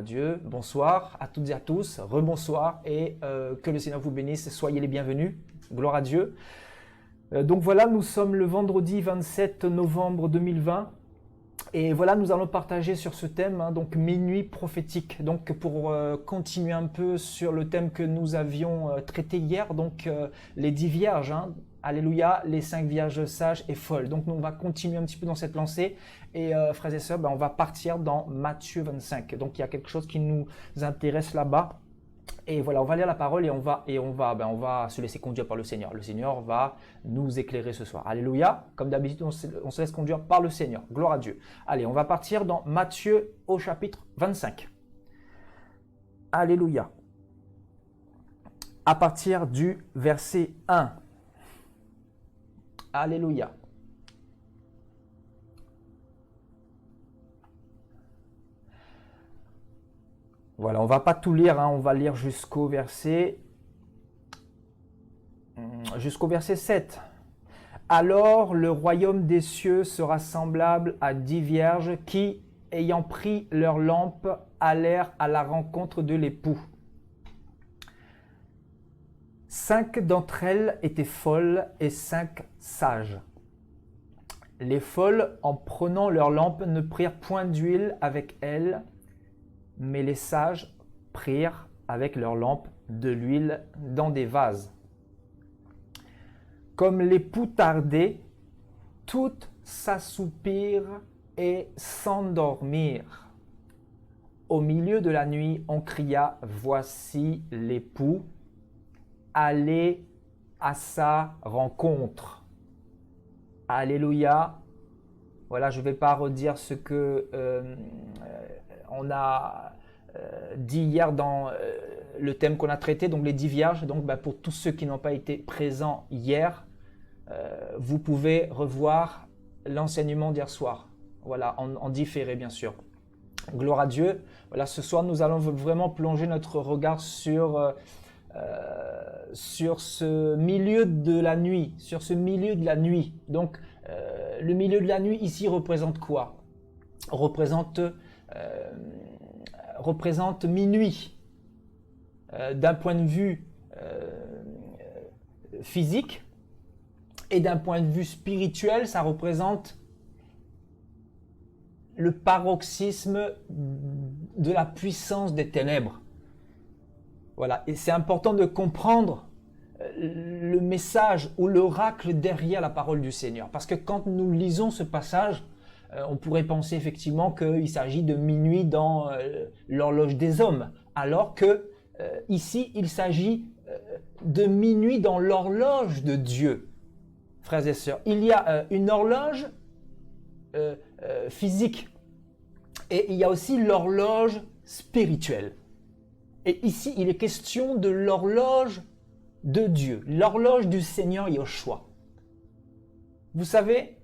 Dieu. Bonsoir à toutes et à tous. Rebonsoir et que le Seigneur vous bénisse. Soyez les bienvenus. Gloire à Dieu. Donc voilà, nous sommes le vendredi 27 novembre 2020. Et voilà, nous allons partager sur ce thème, donc minuit prophétique. Donc pour continuer un peu sur le thème que nous avions traité hier, donc les 10 vierges, alléluia, les 5 vierges sages et folles. Donc nous, on va continuer un petit peu dans cette lancée. Et frères et sœurs, on va partir dans Matthieu 25. Donc il y a quelque chose qui nous intéresse là-bas. Et voilà, on va lire la parole et on va se laisser conduire par le Seigneur. Le Seigneur va nous éclairer ce soir. Alléluia. Comme d'habitude, on se laisse conduire par le Seigneur. Gloire à Dieu. Allez, on va partir dans Matthieu au chapitre 25. Alléluia. À partir du verset 1. Alléluia. Voilà, on ne va pas tout lire, on va lire jusqu'au verset 7. Alors le royaume des cieux sera semblable à 10 vierges qui, ayant pris leurs lampes, allèrent à la rencontre de l'époux. 5 d'entre elles étaient folles et 5 sages. Les folles, en prenant leurs lampes, ne prirent point d'huile avec elles, mais les sages prirent avec leurs lampes de l'huile dans des vases. Comme l'époux tardait, toutes s'assoupirent et s'endormirent. Au milieu de la nuit, on cria « Voici l'époux, allez à sa rencontre. » Alléluia. Voilà, je ne vais pas redire ce que on a dit hier dans le thème qu'on a traité, donc les 10 vierges. Donc pour tous ceux qui n'ont pas été présents hier, vous pouvez revoir l'enseignement d'hier soir. Voilà, en différé bien sûr. Gloire à Dieu. Voilà, ce soir nous allons vraiment plonger notre regard sur ce milieu de la nuit, Donc, le milieu de la nuit ici représente quoi? Représente minuit. D'un point de vue physique et d'un point de vue spirituel, ça représente le paroxysme de la puissance des ténèbres. Voilà, et c'est important de comprendre le message ou l'oracle derrière la parole du Seigneur. Parce que quand nous lisons ce passage, on pourrait penser effectivement qu'il s'agit de minuit dans l'horloge des hommes, alors que ici, il s'agit de minuit dans l'horloge de Dieu. Frères et sœurs, il y a une horloge physique et il y a aussi l'horloge spirituelle. Et ici, il est question de l'horloge de Dieu, l'horloge du Seigneur Yahushua. Vous savez,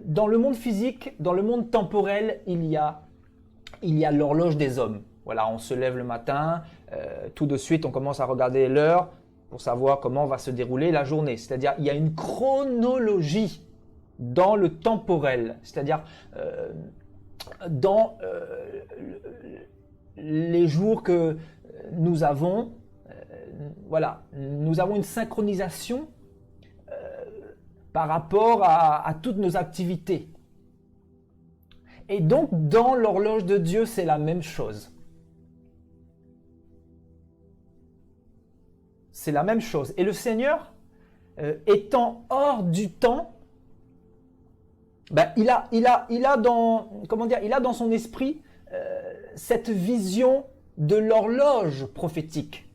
dans le monde physique, dans le monde temporel, il y a l'horloge des hommes. Voilà, on se lève le matin, tout de suite, on commence à regarder l'heure pour savoir comment va se dérouler la journée. C'est-à-dire, il y a une chronologie dans le temporel, c'est-à-dire dans les jours que nous avons, voilà, nous avons une synchronisation par rapport à toutes nos activités. Et donc, dans l'horloge de Dieu, c'est la même chose. C'est la même chose. Et le Seigneur, étant hors du temps, il a dans son esprit cette vision de l'horloge prophétique.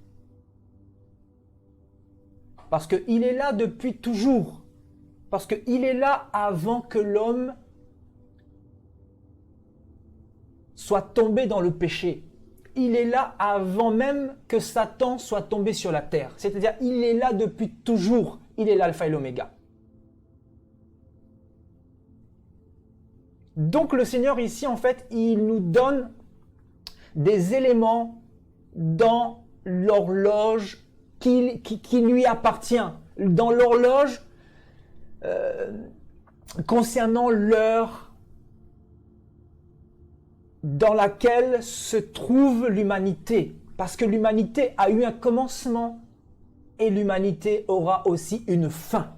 Parce qu'il est là depuis toujours. Parce qu'il est là avant que l'homme soit tombé dans le péché. Il est là avant même que Satan soit tombé sur la terre. C'est-à-dire, il est là depuis toujours. Il est l'alpha et l'oméga. Donc le Seigneur ici, en fait, il nous donne des éléments dans l'horloge qui lui appartient. Dans l'horloge concernant l'heure dans laquelle se trouve l'humanité. Parce que l'humanité a eu un commencement et l'humanité aura aussi une fin.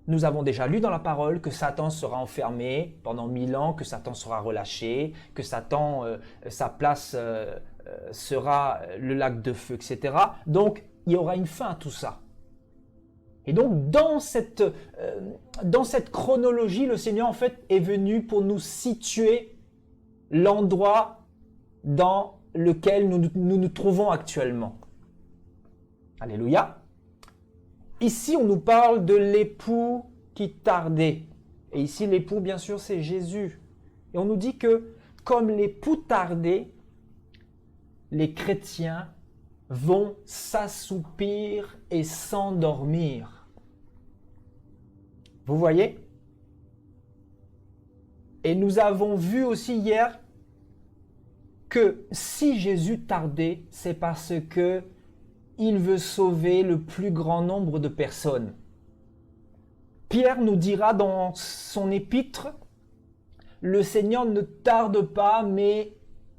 Nous avons déjà lu dans la parole que Satan sera enfermé pendant 1000 ans, que Satan sera relâché, que Satan, sa place sera le lac de feu, etc. Donc, il y aura une fin à tout ça. Et donc, dans cette chronologie, le Seigneur, en fait, est venu pour nous situer l'endroit dans lequel nous trouvons actuellement. Alléluia. Ici, on nous parle de l'époux qui tardait. Et ici, l'époux, bien sûr, c'est Jésus. Et on nous dit que, comme l'époux tardait, les chrétiens vont s'assoupir et s'endormir. Vous voyez? Et nous avons vu aussi hier que si Jésus tardait, c'est parce que il veut sauver le plus grand nombre de personnes. Pierre nous dira dans son épître, le Seigneur ne tarde pas, mais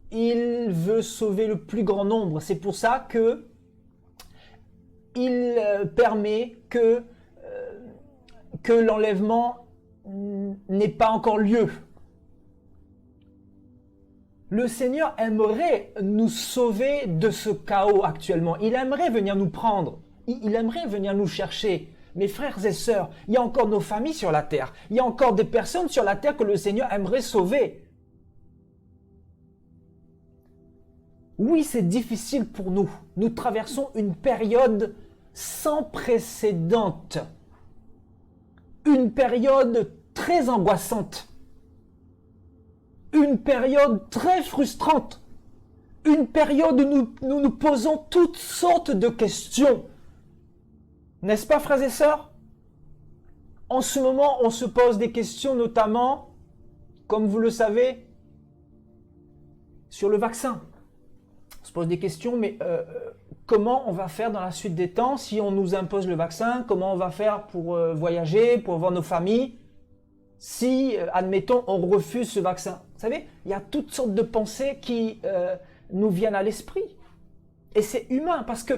il veut sauver le plus grand nombre. C'est pour ça que il permet que l'enlèvement n'ait pas encore lieu. Le Seigneur aimerait nous sauver de ce chaos actuellement. Il aimerait venir nous prendre. Il aimerait venir nous chercher. Mes frères et sœurs, il y a encore nos familles sur la terre. Il y a encore des personnes sur la terre que le Seigneur aimerait sauver. Oui, c'est difficile pour nous. Nous traversons une période sans précédent. Une période très angoissante. Une période très frustrante. Une période où nous nous posons toutes sortes de questions. N'est-ce pas, frères et sœurs? En ce moment, on se pose des questions, notamment, comme vous le savez, sur le vaccin. On se pose des questions, mais comment on va faire dans la suite des temps si on nous impose le vaccin? Comment on va faire pour voyager, pour voir nos familles? Si, admettons, on refuse ce vaccin. Vous savez, il y a toutes sortes de pensées qui nous viennent à l'esprit. Et c'est humain, parce que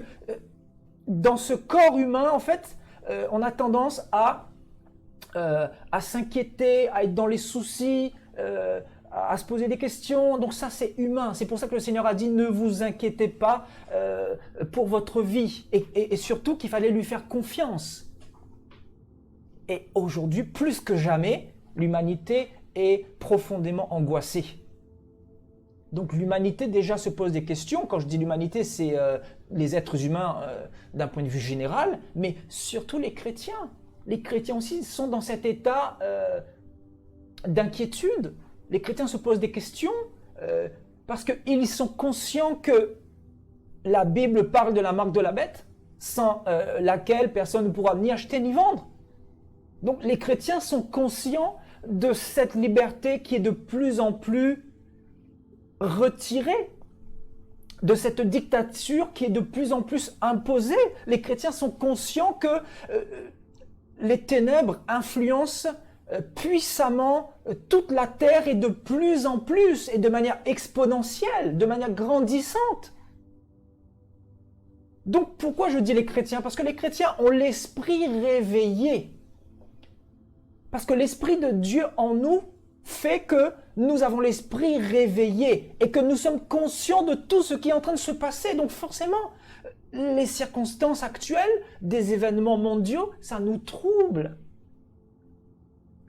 dans ce corps humain, en fait, on a tendance à s'inquiéter, à être dans les soucis, à se poser des questions. Donc ça, c'est humain. C'est pour ça que le Seigneur a dit, ne vous inquiétez pas pour votre vie. Et surtout qu'il fallait lui faire confiance. Et aujourd'hui, plus que jamais, l'humanité est profondément angoissée. Donc l'humanité déjà se pose des questions. Quand je dis l'humanité, c'est les êtres humains d'un point de vue général, mais surtout les chrétiens. Les chrétiens aussi sont dans cet état d'inquiétude. Les chrétiens se posent des questions parce qu'ils sont conscients que la Bible parle de la marque de la bête, sans laquelle personne ne pourra ni acheter ni vendre. Donc les chrétiens sont conscients de cette liberté qui est de plus en plus retirée, de cette dictature qui est de plus en plus imposée. Les chrétiens sont conscients que les ténèbres influencent puissamment toute la terre et de plus en plus et de manière exponentielle, de manière grandissante. Donc pourquoi je dis les chrétiens? Parce que les chrétiens ont l'esprit réveillé. Parce que l'Esprit de Dieu en nous fait que nous avons l'esprit réveillé et que nous sommes conscients de tout ce qui est en train de se passer. Donc forcément, les circonstances actuelles des événements mondiaux, ça nous trouble.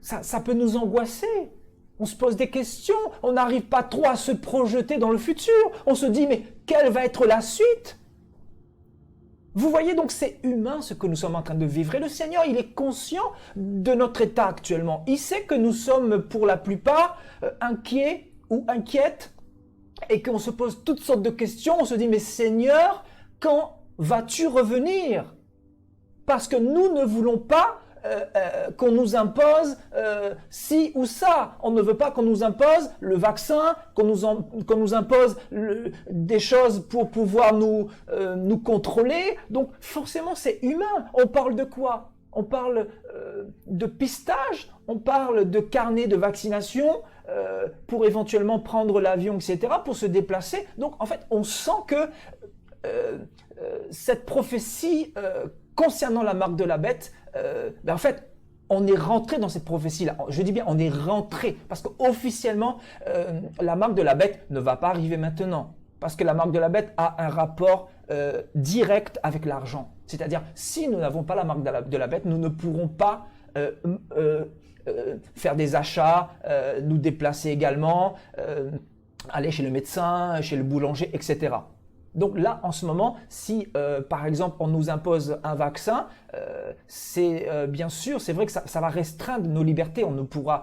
Ça peut nous angoisser. On se pose des questions, on n'arrive pas trop à se projeter dans le futur. On se dit, mais quelle va être la suite? Vous voyez, donc c'est humain ce que nous sommes en train de vivre. Et le Seigneur, il est conscient de notre état actuellement. Il sait que nous sommes pour la plupart inquiets ou inquiètes et qu'on se pose toutes sortes de questions. On se dit, mais Seigneur, quand vas-tu revenir? Parce que nous ne voulons pas qu'on nous impose ci ou ça. On ne veut pas qu'on nous impose le vaccin, qu'on nous impose des choses pour pouvoir nous contrôler. Donc forcément c'est humain. On parle de quoi? On parle de pistage, on parle de carnet de vaccination, pour éventuellement prendre l'avion, etc., pour se déplacer. Donc en fait, on sent que cette prophétie concernant la marque de la bête, en fait, on est rentré dans cette prophétie-là. Je dis bien, on est rentré, parce qu'officiellement, la marque de la bête ne va pas arriver maintenant. Parce que la marque de la bête a un rapport direct avec l'argent. C'est-à-dire, si nous n'avons pas la marque de la bête, nous ne pourrons pas faire des achats, nous déplacer également, aller chez le médecin, chez le boulanger, etc. Donc là, en ce moment, si par exemple on nous impose un vaccin, c'est bien sûr, c'est vrai que ça va restreindre nos libertés. On ne pourra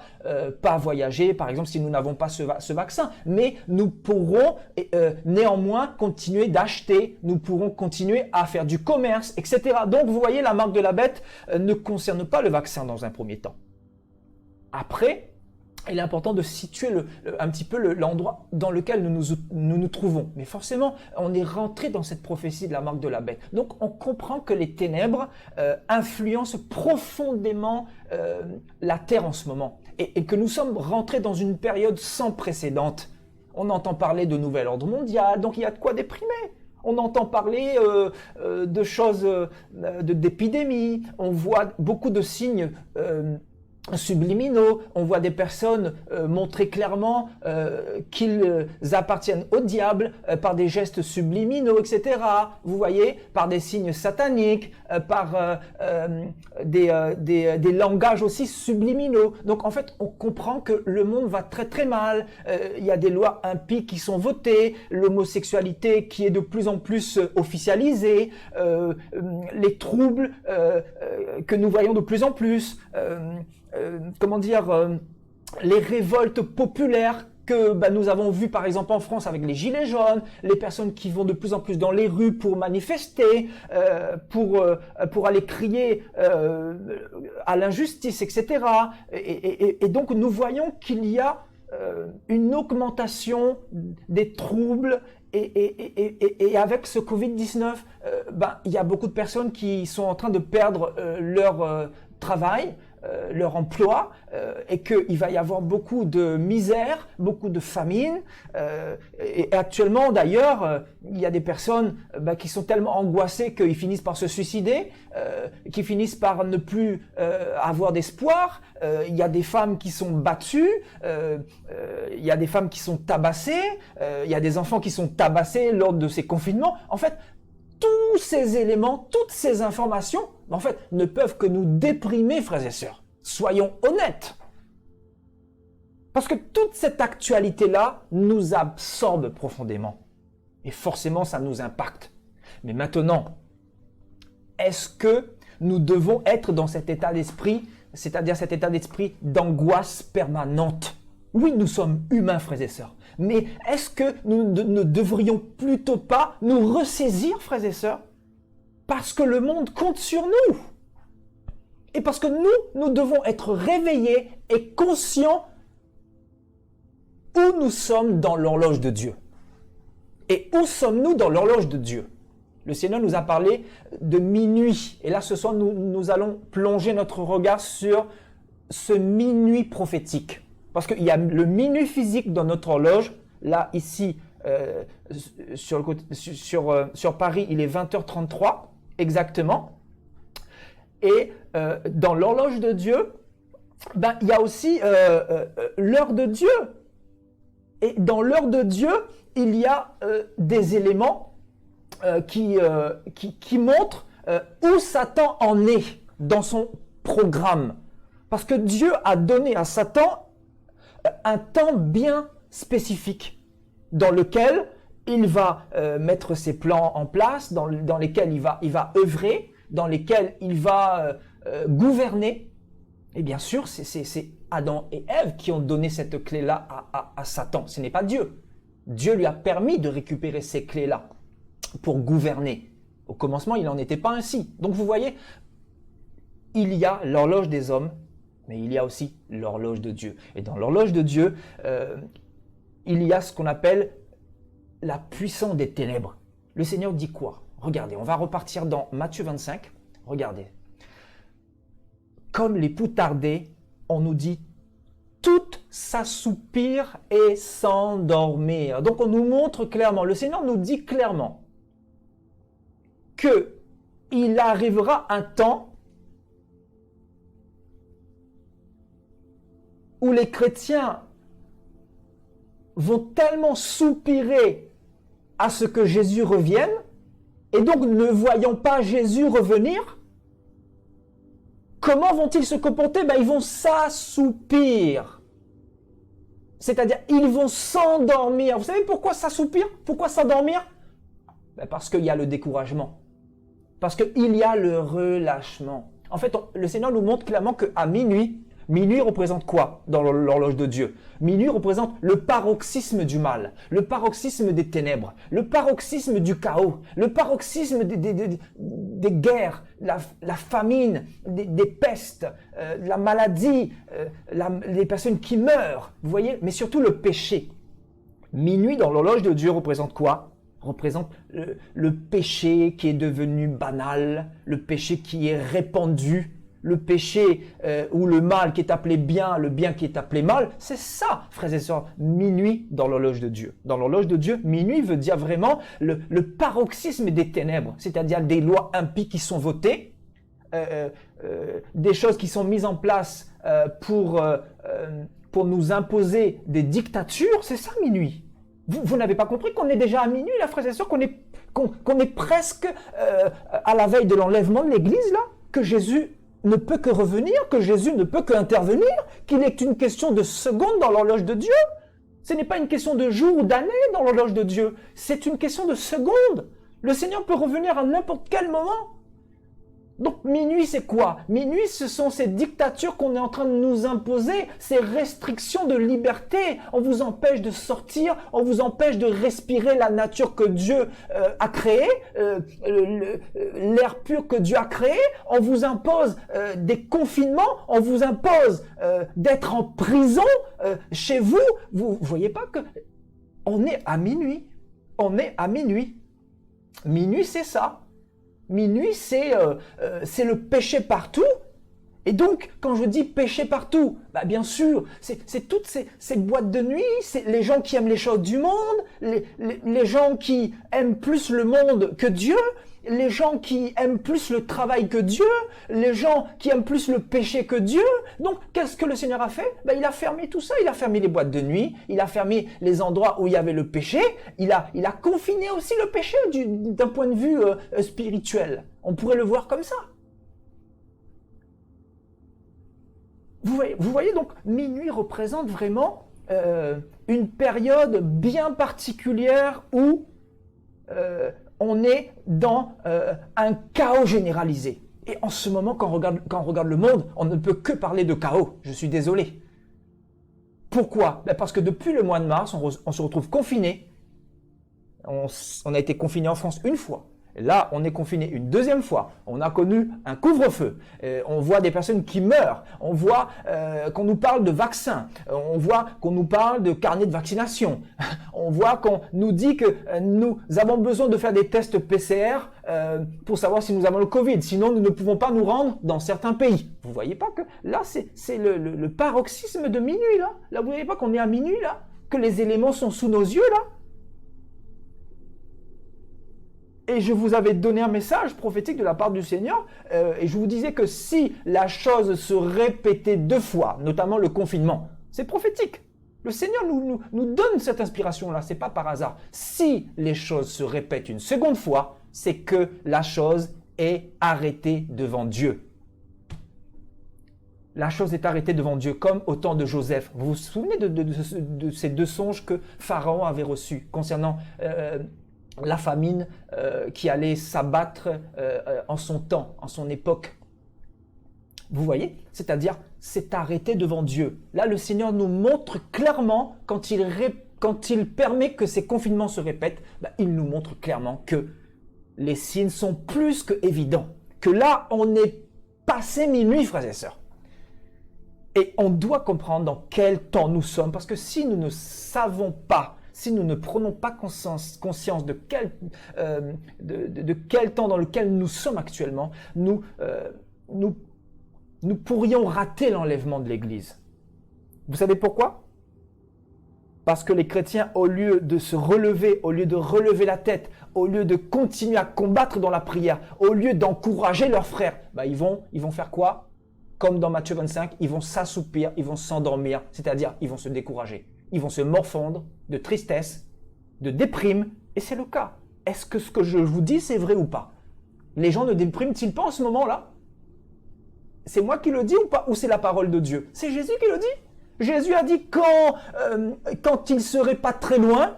pas voyager, par exemple, si nous n'avons pas ce vaccin. Mais nous pourrons néanmoins continuer d'acheter, nous pourrons continuer à faire du commerce, etc. Donc vous voyez, la marque de la bête ne concerne pas le vaccin dans un premier temps. Après, il est important de situer un petit peu l'endroit dans lequel nous nous trouvons. Mais forcément, on est rentré dans cette prophétie de la marque de la bête. Donc, on comprend que les ténèbres influencent profondément la terre en ce moment. Et que nous sommes rentrés dans une période sans précédente. On entend parler de nouvel ordre mondial, donc il y a de quoi déprimer. On entend parler de choses, d'épidémies. On voit beaucoup de signes subliminaux, on voit des personnes montrer clairement qu'ils appartiennent au diable par des gestes subliminaux, etc. Vous voyez, par des signes sataniques, par des langages aussi subliminaux. Donc en fait, on comprend que le monde va très très mal. Il y a des lois impies qui sont votées, l'homosexualité qui est de plus en plus officialisée, les troubles que nous voyons de plus en plus. Les révoltes populaires que nous avons vues par exemple en France avec les gilets jaunes, les personnes qui vont de plus en plus dans les rues pour manifester, pour aller crier à l'injustice, etc. Et donc nous voyons qu'il y a une augmentation des troubles et avec ce Covid-19, il y a beaucoup de personnes qui sont en train de perdre leur travail, leur emploi, et qu'il va y avoir beaucoup de misère, beaucoup de famine. Et actuellement, d'ailleurs, il y a des personnes qui sont tellement angoissées qu'ils finissent par se suicider, qui finissent par ne plus avoir d'espoir. Il y a des femmes qui sont battues, il y a des femmes qui sont tabassées, il y a des enfants qui sont tabassés lors de ces confinements. En fait, tous ces éléments, toutes ces informations, en fait, ne peuvent que nous déprimer, frères et sœurs. Soyons honnêtes. Parce que toute cette actualité-là nous absorbe profondément. Et forcément, ça nous impacte. Mais maintenant, est-ce que nous devons être dans cet état d'esprit, c'est-à-dire cet état d'esprit d'angoisse permanente? Oui, nous sommes humains, frères et sœurs. Mais est-ce que nous ne devrions plutôt pas nous ressaisir, frères et sœurs, parce que le monde compte sur nous? Et parce que nous devons être réveillés et conscients où nous sommes dans l'horloge de Dieu. Et où sommes-nous dans l'horloge de Dieu? Le Seigneur nous a parlé de minuit. Et là, ce soir, nous allons plonger notre regard sur ce minuit prophétique. Parce qu'il y a le minuit physique dans notre horloge. Là, ici, sur Paris, il est 20h33, exactement. Et dans l'horloge de Dieu, il y a aussi l'heure de Dieu. Et dans l'heure de Dieu, il y a des éléments qui montrent où Satan en est dans son programme. Parce que Dieu a donné à Satan un temps bien spécifique dans lequel il va mettre ses plans en place, dans lesquels il va œuvrer, dans lesquels il va gouverner. Et bien sûr, c'est Adam et Ève qui ont donné cette clé-là à Satan. Ce n'est pas Dieu. Dieu lui a permis de récupérer ces clés-là pour gouverner. Au commencement, il n'en était pas ainsi. Donc vous voyez, il y a l'horloge des hommes, mais il y a aussi l'horloge de Dieu. Et dans l'horloge de Dieu, il y a ce qu'on appelle la puissance des ténèbres. Le Seigneur dit quoi? Regardez, on va repartir dans Matthieu 25. Regardez. Comme les poules tardaient, on nous dit, toutes s'assoupir et s'endormir. Donc on nous montre clairement, le Seigneur nous dit clairement que il arrivera un temps où les chrétiens vont tellement soupirer à ce que Jésus revienne, et donc ne voyant pas Jésus revenir, comment vont-ils se comporter? Ils vont s'assoupir. C'est-à-dire, ils vont s'endormir. Vous savez pourquoi s'assoupir? Pourquoi s'endormir? Parce qu'il y a le découragement. Parce qu'il y a le relâchement. En fait, le Seigneur nous montre clairement qu'à minuit, minuit représente quoi dans l'horloge de Dieu? Minuit représente le paroxysme du mal, le paroxysme des ténèbres, le paroxysme du chaos, le paroxysme des guerres, la famine, des pestes, la maladie, les personnes qui meurent, vous voyez, mais surtout le péché. Minuit dans l'horloge de Dieu représente quoi? Représente le péché qui est devenu banal, le péché qui est répandu, le péché ou le mal qui est appelé bien, le bien qui est appelé mal. C'est ça, frères et sœurs, minuit dans l'horloge de Dieu. Dans l'horloge de Dieu, minuit veut dire vraiment le paroxysme des ténèbres, c'est-à-dire des lois impies qui sont votées, des choses qui sont mises en place pour nous imposer des dictatures. C'est ça, minuit. Vous n'avez pas compris qu'on est déjà à minuit, là, frères et sœurs, qu'on est presque à la veille de l'enlèvement de l'Église, là, que Jésus ne peut que revenir, que Jésus ne peut qu'intervenir, qu'il est une question de secondes dans l'horloge de Dieu. Ce n'est pas une question de jours ou d'années dans l'horloge de Dieu, c'est une question de secondes. Le Seigneur peut revenir à n'importe quel moment. Donc minuit, c'est quoi? Minuit, ce sont ces dictatures qu'on est en train de nous imposer, ces restrictions de liberté. On vous empêche de sortir, on vous empêche de respirer la nature que Dieu a créée, l'air pur que Dieu a créé. On vous impose des confinements, on vous impose d'être en prison chez vous. Vous voyez pas que on est à minuit. On est à minuit. Minuit, c'est ça. Minuit, c'est le péché partout. Et donc, quand je dis péché partout, bien sûr, c'est toutes ces boîtes de nuit, c'est les gens qui aiment les choses du monde, les gens qui aiment plus le monde que Dieu, les gens qui aiment plus le travail que Dieu, les gens qui aiment plus le péché que Dieu. Donc, qu'est-ce que le Seigneur a fait? Il a fermé tout ça, il a fermé les boîtes de nuit, il a fermé les endroits où il y avait le péché, il a confiné aussi le péché d'un point de vue spirituel. On pourrait le voir comme ça. Vous voyez donc, minuit représente vraiment une période bien particulière où on est dans un chaos généralisé. Et en ce moment, quand on regarde le monde, on ne peut que parler de chaos. Je suis désolé. Pourquoi? Parce que depuis le mois de mars, on se retrouve confiné. On a été confiné en France une fois. Là, on est confiné une deuxième fois. On a connu un couvre-feu. On voit des personnes qui meurent. On voit qu'on nous parle de vaccins. On voit qu'on nous parle de carnet de vaccination. On voit qu'on nous dit que nous avons besoin de faire des tests PCR pour savoir si nous avons le Covid. Sinon, nous ne pouvons pas nous rendre dans certains pays. Vous voyez pas que là, c'est le paroxysme de minuit, là. Là, vous voyez pas qu'on est à minuit, là? Que les éléments sont sous nos yeux, là? Et je vous avais donné un message prophétique de la part du Seigneur, et je vous disais que si la chose se répétait deux fois, notamment le confinement, c'est prophétique. Le Seigneur nous donne cette inspiration-là, c'est pas par hasard. Si les choses se répètent une seconde fois, c'est que la chose est arrêtée devant Dieu. La chose est arrêtée devant Dieu, comme au temps de Joseph. Vous vous souvenez de ces deux songes que Pharaon avait reçus concernant la famine qui allait s'abattre en son temps, en son époque. Vous voyez? C'est-à-dire, c'est arrêté devant Dieu. Là, le Seigneur nous montre clairement, quand il permet que ces confinements se répètent, il nous montre clairement que les signes sont plus que évidents. Que là, on est passé minuit, frères et sœurs. Et on doit comprendre dans quel temps nous sommes, parce que si nous ne savons pas, si nous ne prenons pas conscience de quel temps dans lequel nous sommes actuellement, nous pourrions rater l'enlèvement de l'Église. Vous savez pourquoi? Parce que les chrétiens, au lieu de se relever, au lieu de relever la tête, au lieu de continuer à combattre dans la prière, au lieu d'encourager leurs frères, ils vont faire quoi? Comme dans Matthieu 25, ils vont s'assoupir, ils vont s'endormir, c'est-à-dire ils vont se décourager. Ils vont se morfondre de tristesse, de déprime, et c'est le cas. Est-ce que ce que je vous dis, c'est vrai ou pas? Les gens ne dépriment-ils pas en ce moment-là? C'est moi qui le dis ou pas? Ou c'est la parole de Dieu? C'est Jésus qui le dit. Jésus a dit quand il serait pas très loin,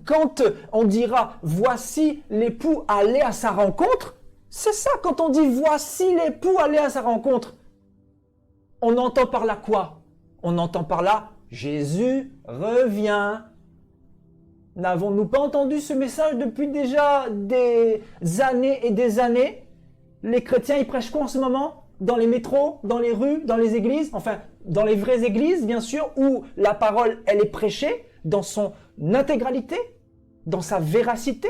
quand on dira « Voici l'époux allé à sa rencontre », c'est ça, quand on dit « Voici l'époux allé à sa rencontre », on entend par là quoi? On entend par là « Jésus revient ». N'avons-nous pas entendu ce message depuis déjà des années et des années? Les chrétiens, ils prêchent quoi en ce moment? Dans les métros, dans les rues, dans les églises, enfin, dans les vraies églises, bien sûr, où la parole, elle est prêchée dans son intégralité, dans sa véracité.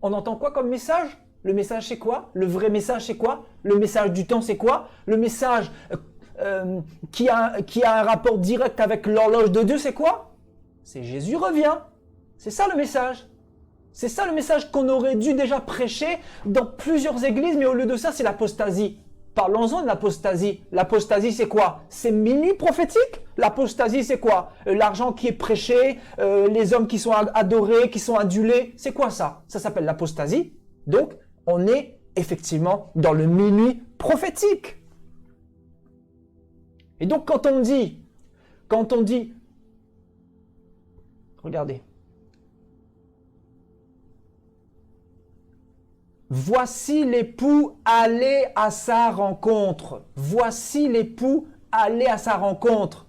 On entend quoi comme message? Le message, c'est quoi? Le vrai message, c'est quoi? Le message du temps, c'est quoi? Le message qui a un rapport direct avec l'horloge de Dieu, c'est quoi? C'est Jésus revient. C'est ça le message. C'est ça le message qu'on aurait dû déjà prêcher dans plusieurs églises, mais au lieu de ça, c'est l'apostasie. Parlons-en de l'apostasie. L'apostasie, c'est quoi? C'est minuit prophétique. L'apostasie, c'est quoi? L'argent qui est prêché, les hommes qui sont adorés, qui sont adulés. C'est quoi ça? Ça s'appelle l'apostasie. Donc, on est effectivement dans le minuit prophétique. Et donc, quand on dit, regardez, voici l'époux allé à sa rencontre. Voici l'époux allé à sa rencontre.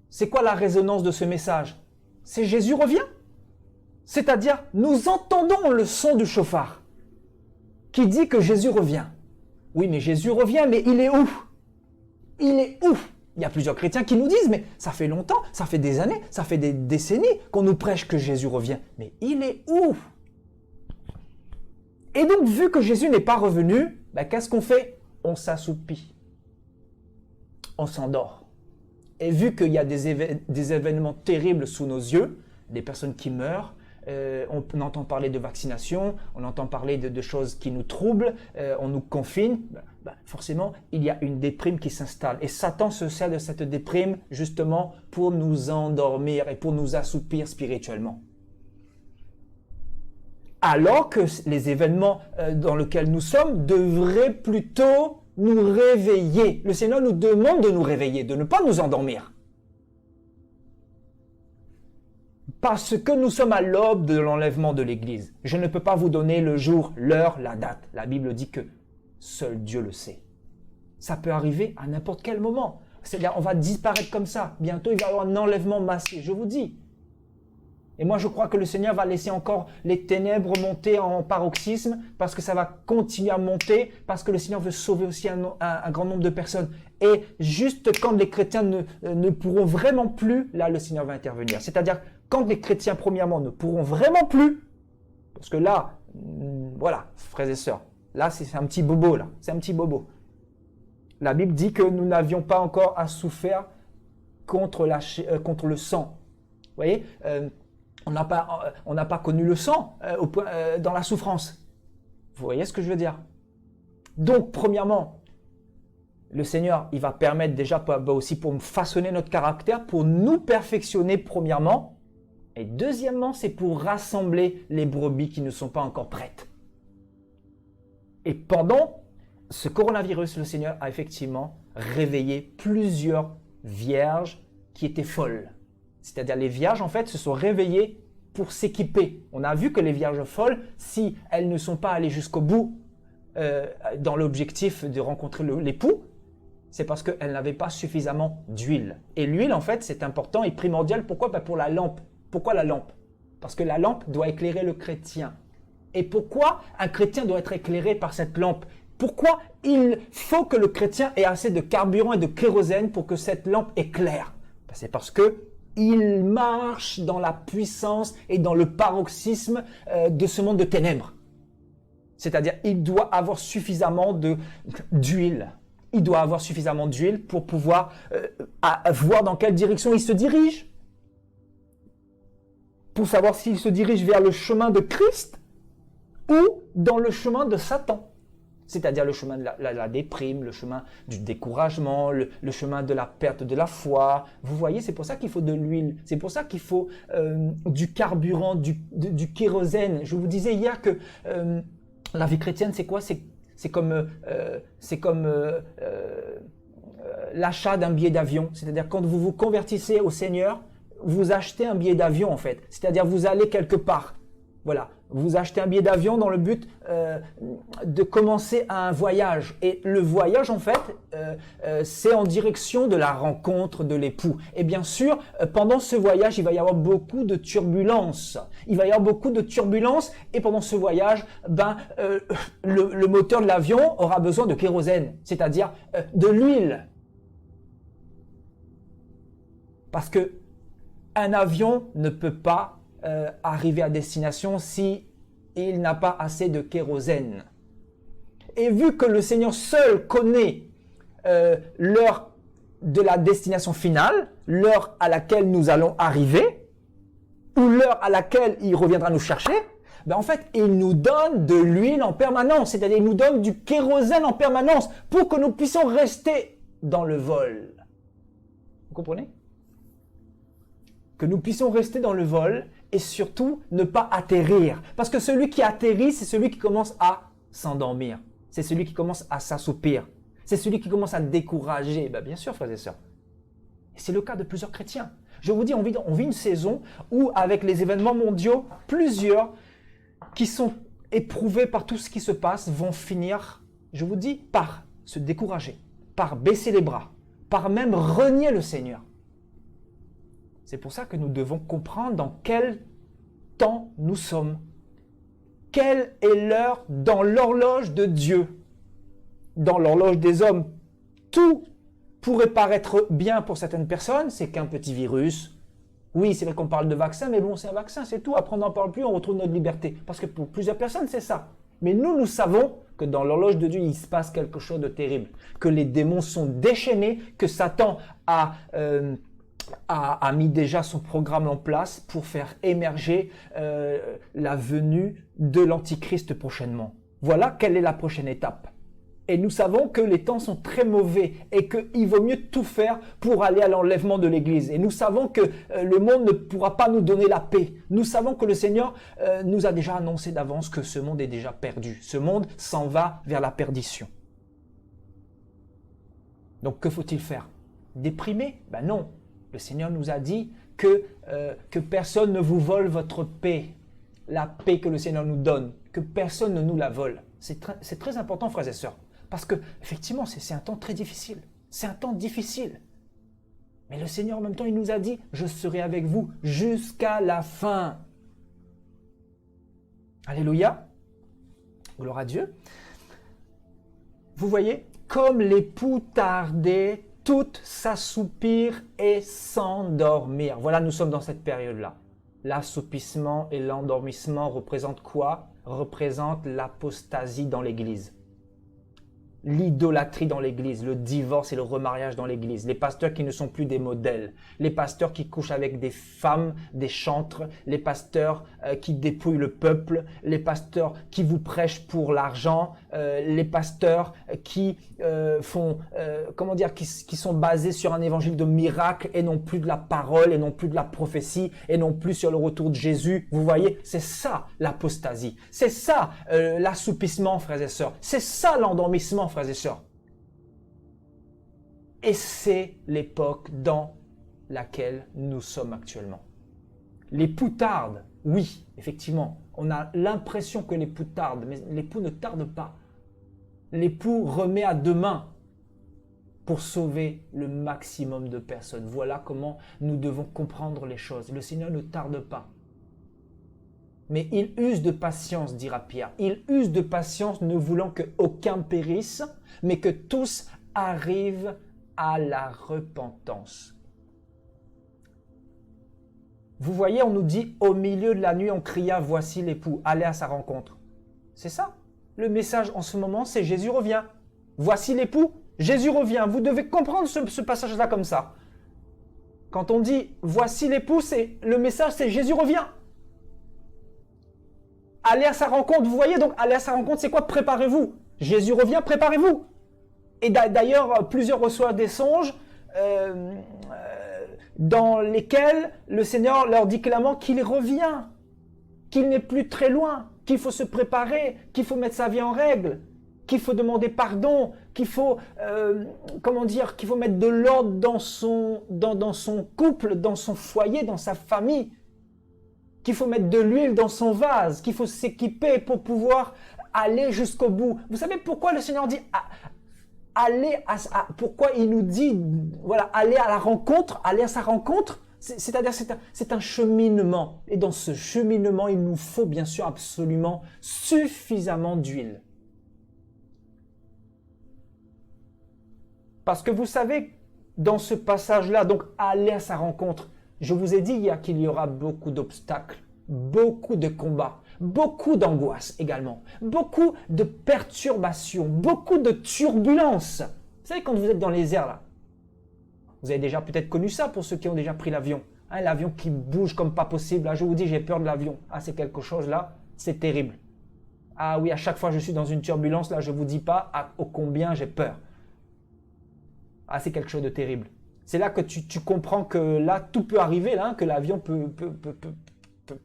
C'est quoi la résonance de ce message? C'est Jésus revient. C'est-à-dire, nous entendons le son du chauffard qui dit que Jésus revient. Oui, mais Jésus revient, mais il est où? Il est où? Il y a plusieurs chrétiens qui nous disent, mais ça fait longtemps, ça fait des années, ça fait des décennies qu'on nous prêche que Jésus revient. Mais il est où? Et donc, vu que Jésus n'est pas revenu, qu'est-ce qu'on fait? On s'assoupit. On s'endort. Et vu qu'il y a des événements terribles sous nos yeux, des personnes qui meurent, on entend parler de vaccination, on entend parler de choses qui nous troublent, on nous confine, forcément, il y a une déprime qui s'installe. Et Satan se sert de cette déprime justement pour nous endormir et pour nous assoupir spirituellement. Alors que les événements dans lesquels nous sommes devraient plutôt nous réveiller. Le Seigneur nous demande de nous réveiller, de ne pas nous endormir. Parce que nous sommes à l'aube de l'enlèvement de l'Église. Je ne peux pas vous donner le jour, l'heure, la date. La Bible dit que seul Dieu le sait. Ça peut arriver à n'importe quel moment. C'est-à-dire, on va disparaître comme ça. Bientôt, il va y avoir un enlèvement massif, je vous dis. Et moi, je crois que le Seigneur va laisser encore les ténèbres monter en paroxysme parce que ça va continuer à monter, parce que le Seigneur veut sauver aussi un grand nombre de personnes. Et juste quand les chrétiens ne pourront vraiment plus, là, le Seigneur va intervenir. C'est-à-dire, quand les chrétiens, premièrement, ne pourront vraiment plus, parce que là, voilà, frères et sœurs, là, c'est un petit bobo, là, c'est un petit bobo. La Bible dit que nous n'avions pas encore à souffrir contre le sang. Vous voyez, on n'a pas connu le sang dans la souffrance. Vous voyez ce que je veux dire? Donc, premièrement, le Seigneur, il va permettre déjà aussi pour façonner notre caractère, pour nous perfectionner premièrement. Et deuxièmement, c'est pour rassembler les brebis qui ne sont pas encore prêtes. Et pendant ce coronavirus, le Seigneur a effectivement réveillé plusieurs vierges qui étaient folles. C'est-à-dire les vierges, en fait, se sont réveillées pour s'équiper. On a vu que les vierges folles, si elles ne sont pas allées jusqu'au bout dans l'objectif de rencontrer l'époux, c'est parce qu'elles n'avaient pas suffisamment d'huile. Et l'huile, en fait, c'est important et primordial. Pourquoi? Pour la lampe. Pourquoi la lampe? Parce que la lampe doit éclairer le chrétien. Et pourquoi un chrétien doit être éclairé par cette lampe? Pourquoi il faut que le chrétien ait assez de carburant et de kérosène pour que cette lampe éclaire? C'est parce que il marche dans la puissance et dans le paroxysme de ce monde de ténèbres. C'est-à-dire, il doit avoir suffisamment d'huile. il doit avoir suffisamment d'huile pour pouvoir voir dans quelle direction il se dirige. Pour savoir s'il se dirige vers le chemin de Christ ou dans le chemin de Satan. C'est-à-dire le chemin de la déprime, le chemin du découragement, le chemin de la perte de la foi. Vous voyez, c'est pour ça qu'il faut de l'huile, c'est pour ça qu'il faut du carburant, du kérosène. Je vous disais hier que la vie chrétienne, c'est quoi? C'est comme l'achat d'un billet d'avion. C'est-à-dire quand vous vous convertissez au Seigneur, vous achetez un billet d'avion en fait. C'est-à-dire vous allez quelque part. Voilà. Vous achetez un billet d'avion dans le but de commencer un voyage. Et le voyage, en fait, c'est en direction de la rencontre de l'époux. Et bien sûr, pendant ce voyage, il va y avoir beaucoup de turbulences. Il va y avoir beaucoup de turbulences. Et pendant ce voyage, le moteur de l'avion aura besoin de kérosène, c'est-à-dire de l'huile. Parce que un avion ne peut pas arriver à destination si il n'a pas assez de kérosène. Et vu que le Seigneur seul connaît l'heure de la destination finale, l'heure à laquelle nous allons arriver, ou l'heure à laquelle il reviendra nous chercher, en fait, il nous donne de l'huile en permanence, c'est-à-dire il nous donne du kérosène en permanence pour que nous puissions rester dans le vol. Vous comprenez? Que nous puissions rester dans le vol et surtout ne pas atterrir. Parce que celui qui atterrit, c'est celui qui commence à s'endormir. C'est celui qui commence à s'assoupir. C'est celui qui commence à décourager. Bien sûr, frères et sœurs. Et c'est le cas de plusieurs chrétiens. Je vous dis, on vit une saison où, avec les événements mondiaux, plusieurs qui sont éprouvés par tout ce qui se passe vont finir, je vous dis, par se décourager, par baisser les bras, par même renier le Seigneur. C'est pour ça que nous devons comprendre dans quel temps nous sommes. Quelle est l'heure dans l'horloge de Dieu? Dans l'horloge des hommes, tout pourrait paraître bien pour certaines personnes, c'est qu'un petit virus. Oui, c'est vrai qu'on parle de vaccin, mais bon, c'est un vaccin, c'est tout. Après, on n'en parle plus, on retrouve notre liberté. Parce que pour plusieurs personnes, c'est ça. Mais nous savons que dans l'horloge de Dieu, il se passe quelque chose de terrible. Que les démons sont déchaînés, que Satan a mis déjà son programme en place pour faire émerger la venue de l'Antichrist prochainement. Voilà quelle est la prochaine étape. Et nous savons que les temps sont très mauvais et qu'il vaut mieux tout faire pour aller à l'enlèvement de l'Église. Et nous savons que le monde ne pourra pas nous donner la paix. Nous savons que le Seigneur nous a déjà annoncé d'avance que ce monde est déjà perdu. Ce monde s'en va vers la perdition. Donc que faut-il faire? Déprimer? Non. Le Seigneur nous a dit que personne ne vous vole votre paix, la paix que le Seigneur nous donne, que personne ne nous la vole. C'est très important, frères et sœurs, parce que effectivement, c'est un temps très difficile. C'est un temps difficile. Mais le Seigneur, en même temps, il nous a dit, je serai avec vous jusqu'à la fin. Alléluia. Gloire à Dieu. Vous voyez, comme l'époux tardait, toutes s'assoupir et s'endormir. Voilà, nous sommes dans cette période-là. L'assoupissement et l'endormissement représentent quoi? Représentent l'apostasie dans l'Église. L'idolâtrie dans l'Église, le divorce et le remariage dans l'Église, les pasteurs qui ne sont plus des modèles, les pasteurs qui couchent avec des femmes, des chantres, les pasteurs qui dépouillent le peuple, les pasteurs qui vous prêchent pour l'argent, les pasteurs qui qui sont basés sur un évangile de miracle et non plus de la parole et non plus de la prophétie et non plus sur le retour de Jésus. Vous voyez, c'est ça l'apostasie, c'est ça l'assoupissement, frères et sœurs, c'est ça l'endormissement, frères et sœurs. Et c'est l'époque dans laquelle nous sommes actuellement. L'époux tarde, oui, effectivement. On a l'impression que l'époux tarde, mais l'époux ne tarde pas. L'époux remet à demain pour sauver le maximum de personnes. Voilà comment nous devons comprendre les choses. Le Seigneur ne tarde pas. Mais il use de patience, dira Pierre. Il use de patience, ne voulant qu'aucun périsse, mais que tous arrivent à la repentance. Vous voyez, on nous dit, au milieu de la nuit, on cria, voici l'époux, allez à sa rencontre. C'est ça. Le message en ce moment, c'est Jésus revient. Voici l'époux, Jésus revient. Vous devez comprendre ce passage-là comme ça. Quand on dit « Voici l'époux », le message c'est « Jésus revient ». Allez à sa rencontre. Vous voyez, donc aller à sa rencontre, c'est quoi? Préparez-vous. Jésus revient, préparez-vous. Et d'ailleurs, plusieurs reçoivent des songes dans lesquels le Seigneur leur dit clairement qu'il revient, qu'il n'est plus très loin, qu'il faut se préparer, qu'il faut mettre sa vie en règle, qu'il faut demander pardon, qu'il faut, qu'il faut mettre de l'ordre dans son couple, dans son foyer, dans sa famille, qu'il faut mettre de l'huile dans son vase, qu'il faut s'équiper pour pouvoir aller jusqu'au bout. Vous savez pourquoi le Seigneur dit pourquoi il nous dit voilà, aller à la rencontre, aller à sa rencontre? C'est-à-dire c'est un cheminement. Et dans ce cheminement, il nous faut bien sûr absolument suffisamment d'huile. Parce que vous savez, dans ce passage-là, donc aller à sa rencontre, je vous ai dit hier qu'il y aura beaucoup d'obstacles, beaucoup de combats, beaucoup d'angoisse également, beaucoup de perturbations, beaucoup de turbulences. Vous savez, quand vous êtes dans les airs là, vous avez déjà peut-être connu ça pour ceux qui ont déjà pris l'avion. Hein, l'avion qui bouge comme pas possible. Là, je vous dis, j'ai peur de l'avion. Ah, c'est quelque chose là, c'est terrible. Ah oui, à chaque fois je suis dans une turbulence, là, je ne vous dis pas ô combien j'ai peur. Ah, c'est quelque chose de terrible. C'est là que tu comprends que là, tout peut arriver, là, que l'avion peut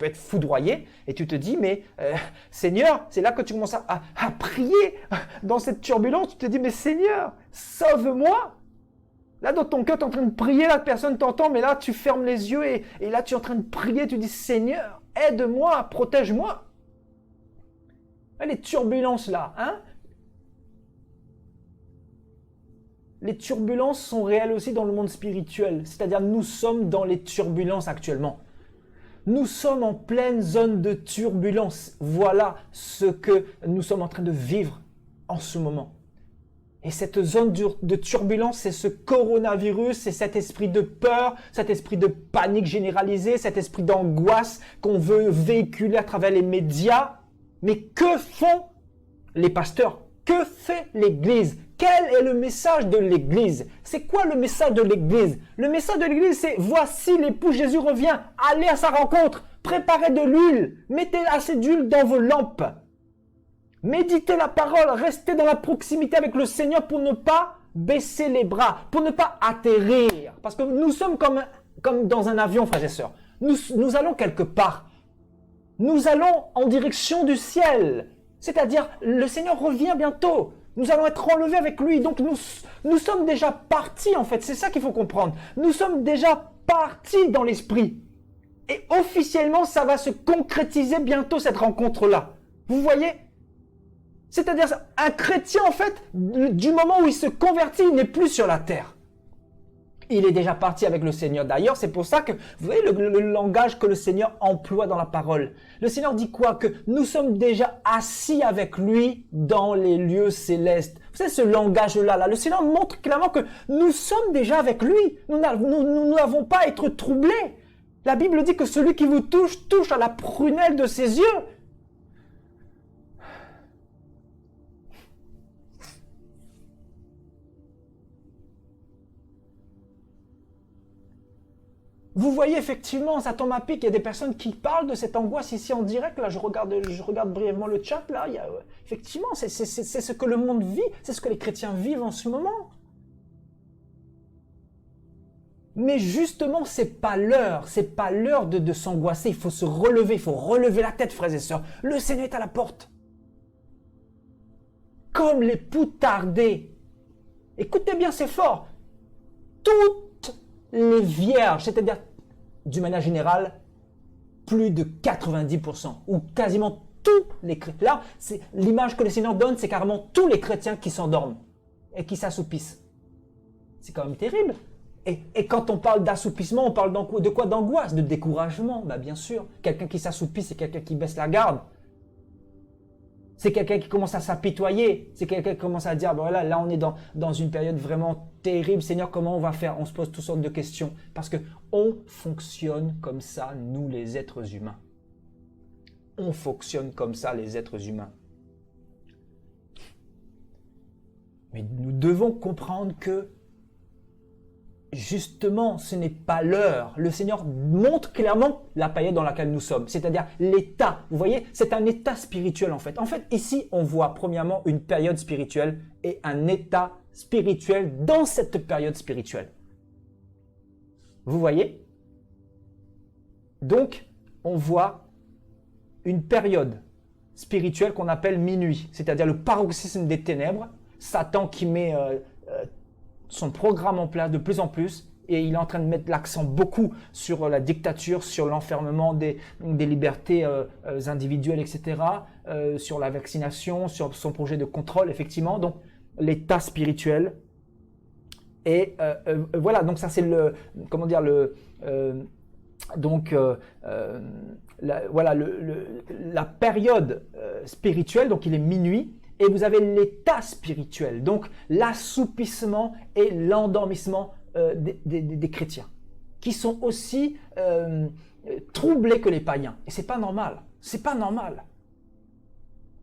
être foudroyé. Et tu te dis, mais Seigneur, c'est là que tu commences à prier dans cette turbulence. Tu te dis, mais Seigneur, sauve-moi. Là, dans ton cœur, tu es en train de prier, là, personne t'entend, mais là, tu fermes les yeux et là, tu es en train de prier. Tu dis, Seigneur, aide-moi, protège-moi. Les turbulences, là, hein? Les turbulences sont réelles aussi dans le monde spirituel. C'est-à-dire, nous sommes dans les turbulences actuellement. Nous sommes en pleine zone de turbulence. Voilà ce que nous sommes en train de vivre en ce moment. Et cette zone de turbulence, c'est ce coronavirus, c'est cet esprit de peur, cet esprit de panique généralisée, cet esprit d'angoisse qu'on veut véhiculer à travers les médias. Mais que font les pasteurs? Que fait l'Église? Quel est le message de l'Église? C'est quoi le message de l'Église? Le message de l'Église, c'est « Voici l'époux Jésus revient, allez à sa rencontre, préparez de l'huile, mettez assez d'huile dans vos lampes. Méditez la parole, restez dans la proximité avec le Seigneur pour ne pas baisser les bras, pour ne pas atterrir. » Parce que nous sommes comme dans un avion, frères et sœurs. Nous allons quelque part. Nous allons en direction du ciel. C'est-à-dire, le Seigneur revient bientôt. Nous allons être enlevés avec lui. Donc, nous sommes déjà partis, en fait. C'est ça qu'il faut comprendre. Nous sommes déjà partis dans l'esprit. Et officiellement, ça va se concrétiser bientôt, cette rencontre-là. Vous voyez? C'est-à-dire, un chrétien, en fait, du moment où il se convertit, il n'est plus sur la terre. Il est déjà parti avec le Seigneur. D'ailleurs, c'est pour ça que, vous voyez le langage que le Seigneur emploie dans la parole. Le Seigneur dit quoi? Que nous sommes déjà assis avec lui dans les lieux célestes. Vous savez, ce langage-là, là, le Seigneur montre clairement que nous sommes déjà avec lui. Nous n'avons pas à être troublés. La Bible dit que celui qui vous touche, touche à la prunelle de ses yeux. Vous voyez, effectivement, ça tombe à pic. Il y a des personnes qui parlent de cette angoisse ici en direct. Là, je regarde brièvement le chat. Là, effectivement, c'est ce que le monde vit. C'est ce que les chrétiens vivent en ce moment. Mais justement, c'est pas l'heure. C'est pas l'heure de s'angoisser. Il faut se relever. Il faut relever la tête, frères et sœurs. Le Seigneur est à la porte. Comme l'époux tardé. Écoutez bien, c'est fort. Toutes les vierges, c'est-à-dire, d'une manière générale, plus de 90%, ou quasiment tous les chrétiens. Là, l'image que le Seigneur donne, c'est carrément tous les chrétiens qui s'endorment et qui s'assoupissent. C'est quand même terrible. Et quand on parle d'assoupissement, on parle de quoi? D'angoisse, de découragement, bah bien sûr. Quelqu'un qui s'assoupit, c'est quelqu'un qui baisse la garde. C'est quelqu'un qui commence à s'apitoyer. C'est quelqu'un qui commence à dire, ben voilà, là on est dans une période vraiment terrible. Seigneur, comment on va faire? On se pose toutes sortes de questions. Parce qu'on fonctionne comme ça, nous les êtres humains. On fonctionne comme ça, les êtres humains. Mais nous devons comprendre que justement, ce n'est pas l'heure. Le Seigneur montre clairement la période dans laquelle nous sommes, c'est-à-dire l'état. Vous voyez, c'est un état spirituel en fait. En fait, ici, on voit premièrement une période spirituelle et un état spirituel dans cette période spirituelle. Vous voyez? Donc, on voit une période spirituelle qu'on appelle minuit, c'est-à-dire le paroxysme des ténèbres. Satan qui met son programme en place de plus en plus et il est en train de mettre l'accent beaucoup sur la dictature, sur l'enfermement des libertés individuelles, etc., sur la vaccination, sur son projet de contrôle, effectivement. Donc, l'état spirituel. Et voilà, donc ça c'est le, comment dire, la période spirituelle, donc il est minuit. Et vous avez l'état spirituel, donc l'assoupissement et l'endormissement des chrétiens, qui sont aussi troublés que les païens. Et c'est pas normal, c'est pas normal.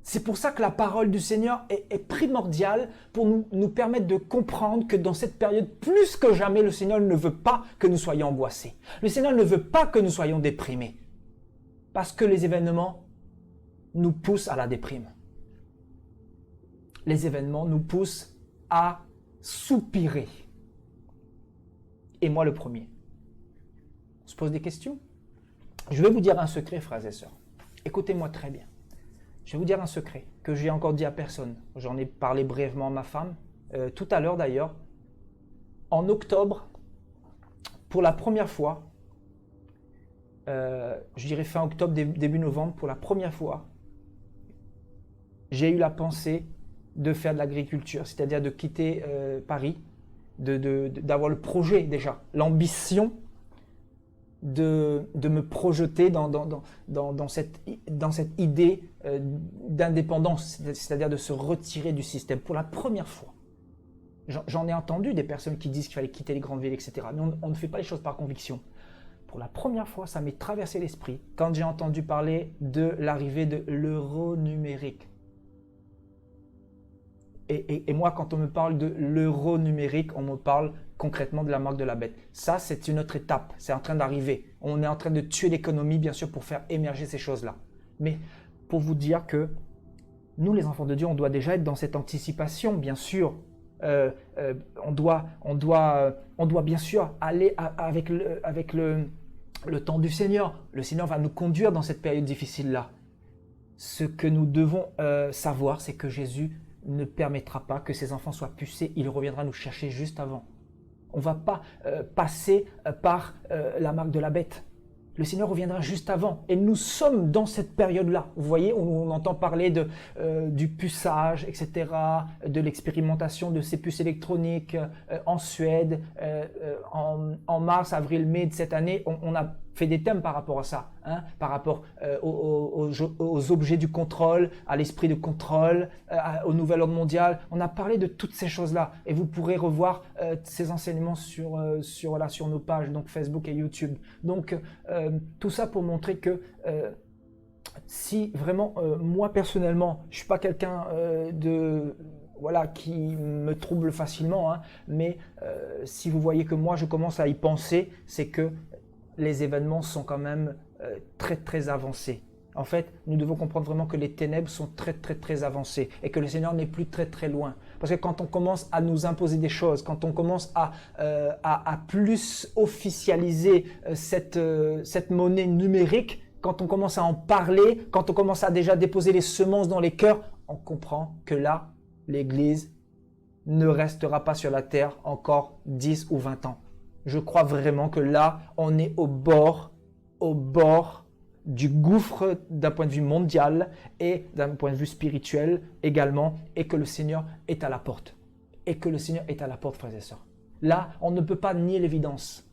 C'est pour ça que la parole du Seigneur est primordiale pour nous permettre de comprendre que dans cette période, plus que jamais, le Seigneur ne veut pas que nous soyons angoissés. Le Seigneur ne veut pas que nous soyons déprimés, parce que les événements nous poussent à la déprime. Les événements nous poussent à soupirer. Et moi le premier. On se pose des questions? Je vais vous dire un secret, frères et sœurs. Écoutez-moi très bien. Je vais vous dire un secret que j'ai encore dit à personne. J'en ai parlé brièvement à ma femme, tout à l'heure d'ailleurs. En octobre, pour la première fois, je dirais fin octobre, début novembre, pour la première fois, j'ai eu la pensée de faire de l'agriculture, c'est-à-dire de quitter Paris, d'avoir le projet déjà, l'ambition de me projeter dans cette idée d'indépendance, c'est-à-dire de se retirer du système pour la première fois. J'en ai entendu des personnes qui disent qu'il fallait quitter les grandes villes, etc. Mais on ne fait pas les choses par conviction. Pour la première fois, ça m'est traversé l'esprit quand j'ai entendu parler de l'arrivée de l'euro numérique. Et moi, quand on me parle de l'euro numérique, on me parle concrètement de la marque de la bête. Ça, c'est une autre étape. C'est en train d'arriver. On est en train de tuer l'économie, bien sûr, pour faire émerger ces choses-là. Mais pour vous dire que nous, les enfants de Dieu, on doit déjà être dans cette anticipation, bien sûr. On doit bien sûr aller avec le temps du Seigneur. Le Seigneur va nous conduire dans cette période difficile-là. Ce que nous devons savoir, c'est que Jésus ne permettra pas que ses enfants soient pucés. Il reviendra nous chercher juste avant. On ne va pas passer par la marque de la bête. Le Seigneur reviendra juste avant. Et nous sommes dans cette période-là. Vous voyez, on entend parler du puçage, etc., de l'expérimentation de ces puces électroniques en Suède. En mars, avril, mai de cette année, on a fait des thèmes par rapport à ça, hein, par rapport aux objets du contrôle, à l'esprit de contrôle, au nouvel ordre mondial. On a parlé de toutes ces choses-là et vous pourrez revoir ces enseignements sur nos pages, donc Facebook et YouTube. Donc, tout ça pour montrer que si vraiment, moi personnellement, je ne suis pas quelqu'un qui me trouble facilement, hein, mais si vous voyez que moi je commence à y penser, c'est que les événements sont quand même très très avancés. En fait, nous devons comprendre vraiment que les ténèbres sont très très très avancées et que le Seigneur n'est plus très très loin. Parce que quand on commence à nous imposer des choses, quand on commence à plus officialiser cette monnaie numérique, quand on commence à en parler, quand on commence à déjà déposer les semences dans les cœurs, on comprend que là, l'Église ne restera pas sur la terre encore 10 ou 20 ans. Je crois vraiment que là, on est au bord du gouffre d'un point de vue mondial et d'un point de vue spirituel également, et que le Seigneur est à la porte. Et que le Seigneur est à la porte, frères et sœurs. Là, on ne peut pas nier l'évidence.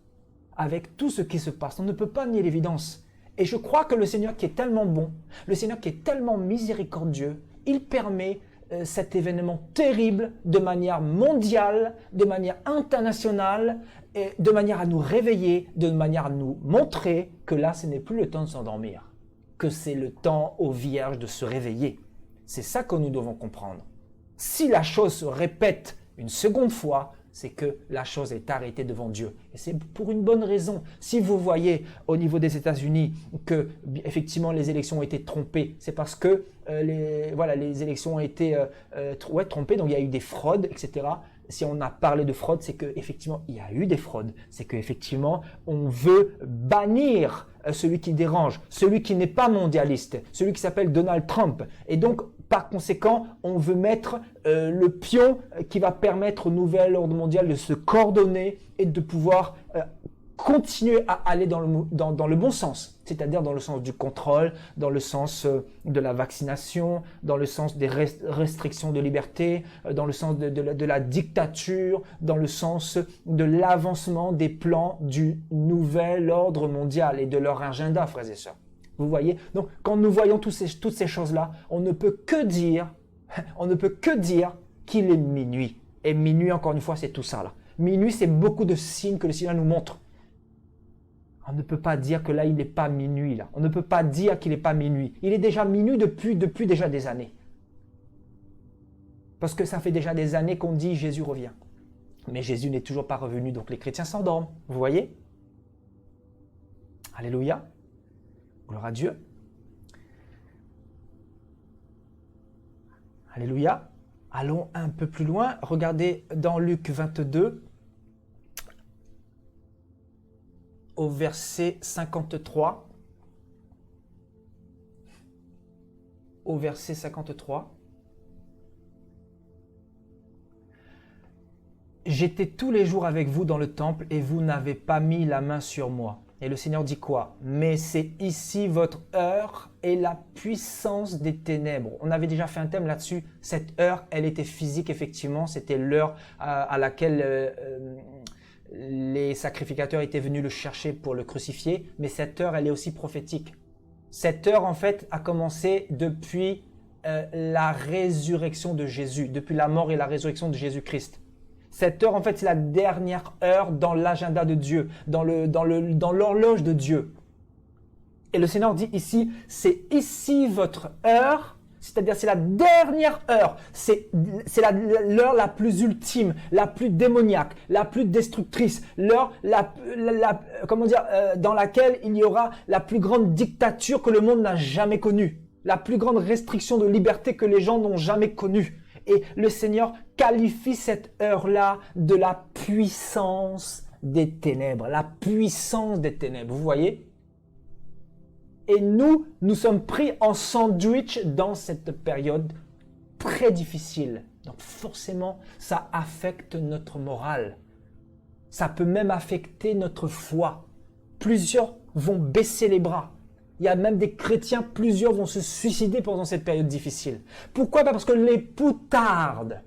Avec tout ce qui se passe, on ne peut pas nier l'évidence. Et je crois que le Seigneur qui est tellement bon, le Seigneur qui est tellement miséricordieux, il permet cet événement terrible de manière mondiale, de manière internationale, et de manière à nous réveiller, de manière à nous montrer que là, ce n'est plus le temps de s'endormir, que c'est le temps aux vierges de se réveiller. C'est ça que nous devons comprendre. Si la chose se répète une seconde fois, c'est que la chose est arrêtée devant Dieu. Et c'est pour une bonne raison. Si vous voyez au niveau des États-Unis que effectivement les élections ont été trompées, c'est parce que les élections ont été trompées, donc il y a eu des fraudes, etc. Si on a parlé de fraude, c'est qu'effectivement il y a eu des fraudes. C'est qu'effectivement on veut bannir celui qui dérange, celui qui n'est pas mondialiste, celui qui s'appelle Donald Trump. Et donc, par conséquent, on veut mettre le pion qui va permettre au nouvel ordre mondial de se coordonner et de pouvoir continuer à aller dans le bon sens, c'est-à-dire dans le sens du contrôle, dans le sens de la vaccination, dans le sens des restrictions de liberté, dans le sens de la dictature, dans le sens de l'avancement des plans du nouvel ordre mondial et de leur agenda, frères et sœurs. Vous voyez? Donc, quand nous voyons toutes ces choses-là, on ne peut que dire qu'il est minuit. Et minuit, encore une fois, c'est tout ça là. Minuit, c'est beaucoup de signes que le Seigneur nous montre. On ne peut pas dire que là, il n'est pas minuit là. On ne peut pas dire qu'il n'est pas minuit. Il est déjà minuit depuis déjà des années. Parce que ça fait déjà des années qu'on dit Jésus revient. Mais Jésus n'est toujours pas revenu, donc les chrétiens s'endorment. Vous voyez? Alléluia. Gloire à Dieu. Alléluia. Allons un peu plus loin. Regardez dans Luc 22, au verset 53. Au verset 53. J'étais tous les jours avec vous dans le temple et vous n'avez pas mis la main sur moi. Et le Seigneur dit quoi? Mais c'est ici votre heure et la puissance des ténèbres. On avait déjà fait un thème là-dessus. Cette heure, elle était physique, effectivement. C'était l'heure à laquelle les sacrificateurs étaient venus le chercher pour le crucifier. Mais cette heure, elle est aussi prophétique. Cette heure, en fait, a commencé depuis la résurrection de Jésus, depuis la mort et la résurrection de Jésus-Christ. Cette heure, en fait, c'est la dernière heure dans l'agenda de Dieu, dans l'horloge de Dieu. Et le Seigneur dit ici, c'est ici votre heure, c'est-à-dire c'est la dernière heure, c'est l'heure la plus ultime, la plus démoniaque, la plus destructrice, l'heure dans laquelle il y aura la plus grande dictature que le monde n'a jamais connue, la plus grande restriction de liberté que les gens n'ont jamais connue. Et le Seigneur qualifie cette heure-là de la puissance des ténèbres. La puissance des ténèbres, vous voyez? Et nous sommes pris en sandwich dans cette période très difficile. Donc forcément, ça affecte notre morale. Ça peut même affecter notre foi. Plusieurs vont baisser les bras. Il y a même des chrétiens, plusieurs vont se suicider pendant cette période difficile. Pourquoi? Parce que l'époux tarde.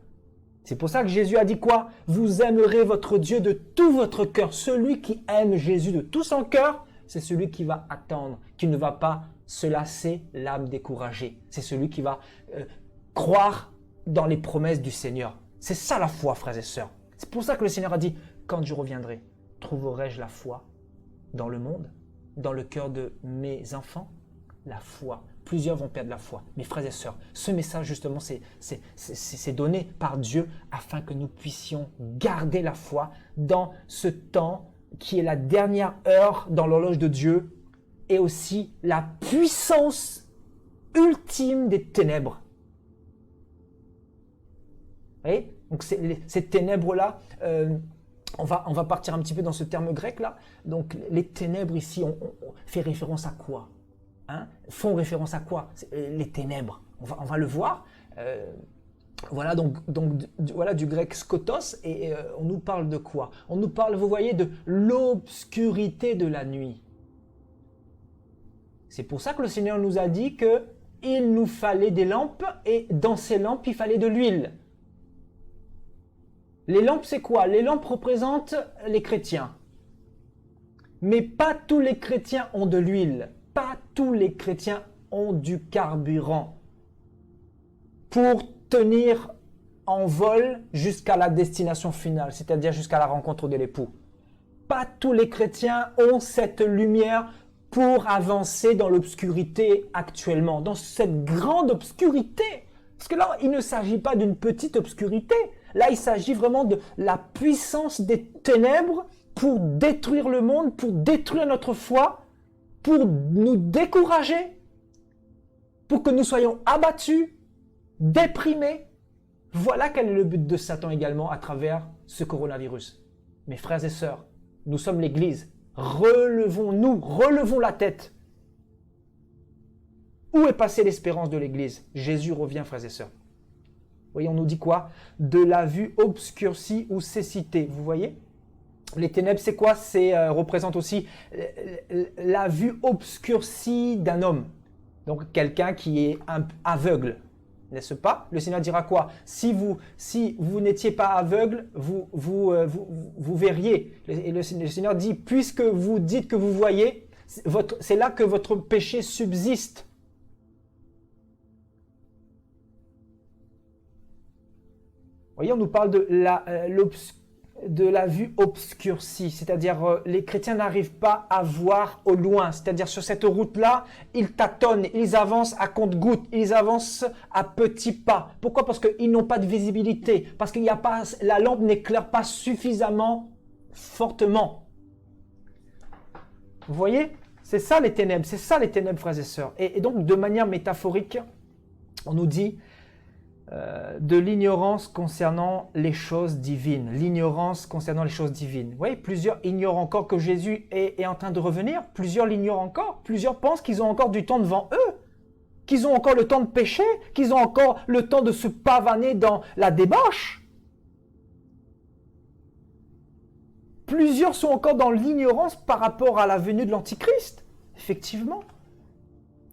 C'est pour ça que Jésus a dit quoi? Vous aimerez votre Dieu de tout votre cœur. Celui qui aime Jésus de tout son cœur, c'est celui qui va attendre, qui ne va pas se lasser l'âme découragée. C'est celui qui va croire dans les promesses du Seigneur. C'est ça la foi, frères et sœurs. C'est pour ça que le Seigneur a dit, quand je reviendrai, trouverai-je la foi dans le monde? Dans le cœur de mes enfants, la foi. Plusieurs vont perdre la foi. Mes frères et sœurs, ce message justement, c'est donné par Dieu afin que nous puissions garder la foi dans ce temps qui est la dernière heure dans l'horloge de Dieu et aussi la puissance ultime des ténèbres. Vous voyez? Donc ces ténèbres-là, on va partir un petit peu dans ce terme grec là. Donc les ténèbres ici, on fait référence à quoi? Font référence à quoi? Les ténèbres. On va le voir. Voilà donc voilà du grec skotos et on nous parle de quoi? On nous parle, vous voyez, de l'obscurité de la nuit. C'est pour ça que le Seigneur nous a dit que il nous fallait des lampes et dans ces lampes il fallait de l'huile. Les lampes, c'est quoi? Les lampes représentent les chrétiens. Mais pas tous les chrétiens ont de l'huile. Pas tous les chrétiens ont du carburant pour tenir en vol jusqu'à la destination finale, c'est-à-dire jusqu'à la rencontre de l'époux. Pas tous les chrétiens ont cette lumière pour avancer dans l'obscurité actuellement, dans cette grande obscurité Parce que là, il ne s'agit pas d'une petite obscurité. Là, il s'agit vraiment de la puissance des ténèbres pour détruire le monde, pour détruire notre foi, pour nous décourager, pour que nous soyons abattus, déprimés. Voilà quel est le but de Satan également à travers ce coronavirus. Mes frères et sœurs, nous sommes l'Église. Relevons-nous, relevons la tête. Où est passée l'espérance de l'Église? Jésus revient, frères et sœurs. Vous voyez, on nous dit quoi? De la vue obscurcie ou cécité. Vous voyez? Les ténèbres, c'est quoi? C'est représente aussi la vue obscurcie d'un homme. Donc, quelqu'un qui est aveugle. N'est-ce pas? Le Seigneur dira quoi? Si vous n'étiez pas aveugle, vous verriez. Et le Seigneur dit, puisque vous dites que vous voyez, c'est là que votre péché subsiste. Vous voyez, on nous parle de la vue obscurcie, c'est-à-dire les chrétiens n'arrivent pas à voir au loin, c'est-à-dire sur cette route-là, ils tâtonnent, ils avancent à compte-gouttes, ils avancent à petits pas. Pourquoi? Parce qu'ils n'ont pas de visibilité, parce qu'il n'y a pas, la lampe n'éclaire pas suffisamment fortement. Vous voyez? C'est ça les ténèbres, frères et sœurs. Et donc, de manière métaphorique, on nous dit de l'ignorance concernant les choses divines. L'ignorance concernant les choses divines. Vous voyez, plusieurs ignorent encore que Jésus est en train de revenir. Plusieurs l'ignorent encore. Plusieurs pensent qu'ils ont encore du temps devant eux. Qu'ils ont encore le temps de pécher. Qu'ils ont encore le temps de se pavaner dans la débauche. Plusieurs sont encore dans l'ignorance par rapport à la venue de l'Antichrist. Effectivement.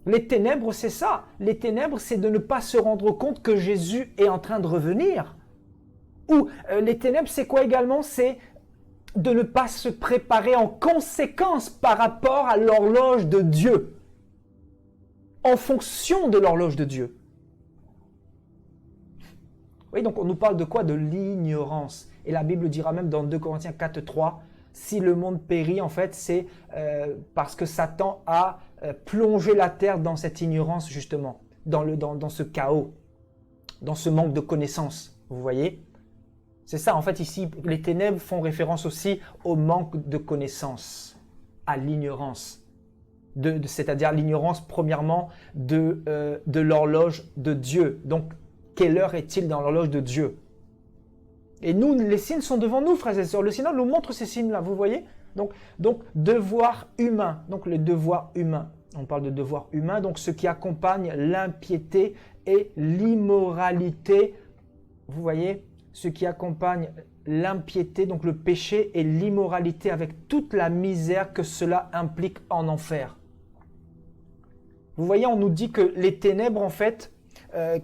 Les ténèbres, c'est ça. Les ténèbres, c'est de ne pas se rendre compte que Jésus est en train de revenir. Ou les ténèbres, c'est quoi également? C'est de ne pas se préparer en conséquence par rapport à l'horloge de Dieu. En fonction de l'horloge de Dieu. Oui, donc on nous parle de quoi? De l'ignorance. Et la Bible dira même dans 2 Corinthiens 4:3, si le monde périt, en fait, c'est parce que Satan a plongé la terre dans cette ignorance, justement, dans ce chaos, dans ce manque de connaissance. Vous voyez? C'est ça, en fait, ici, les ténèbres font référence aussi au manque de connaissance, à l'ignorance. C'est-à-dire l'ignorance, premièrement, de l'horloge de Dieu. Donc, quelle heure est-il dans l'horloge de Dieu? Et nous, les signes sont devant nous, frères et sœurs. Le Seigneur nous montre ces signes-là, vous voyez? Donc, devoir humain. Donc, le devoir humain. On parle de devoir humain, donc ce qui accompagne l'impiété et l'immoralité. Vous voyez? Ce qui accompagne l'impiété, donc le péché et l'immoralité avec toute la misère que cela implique en enfer. Vous voyez, on nous dit que les ténèbres, en fait,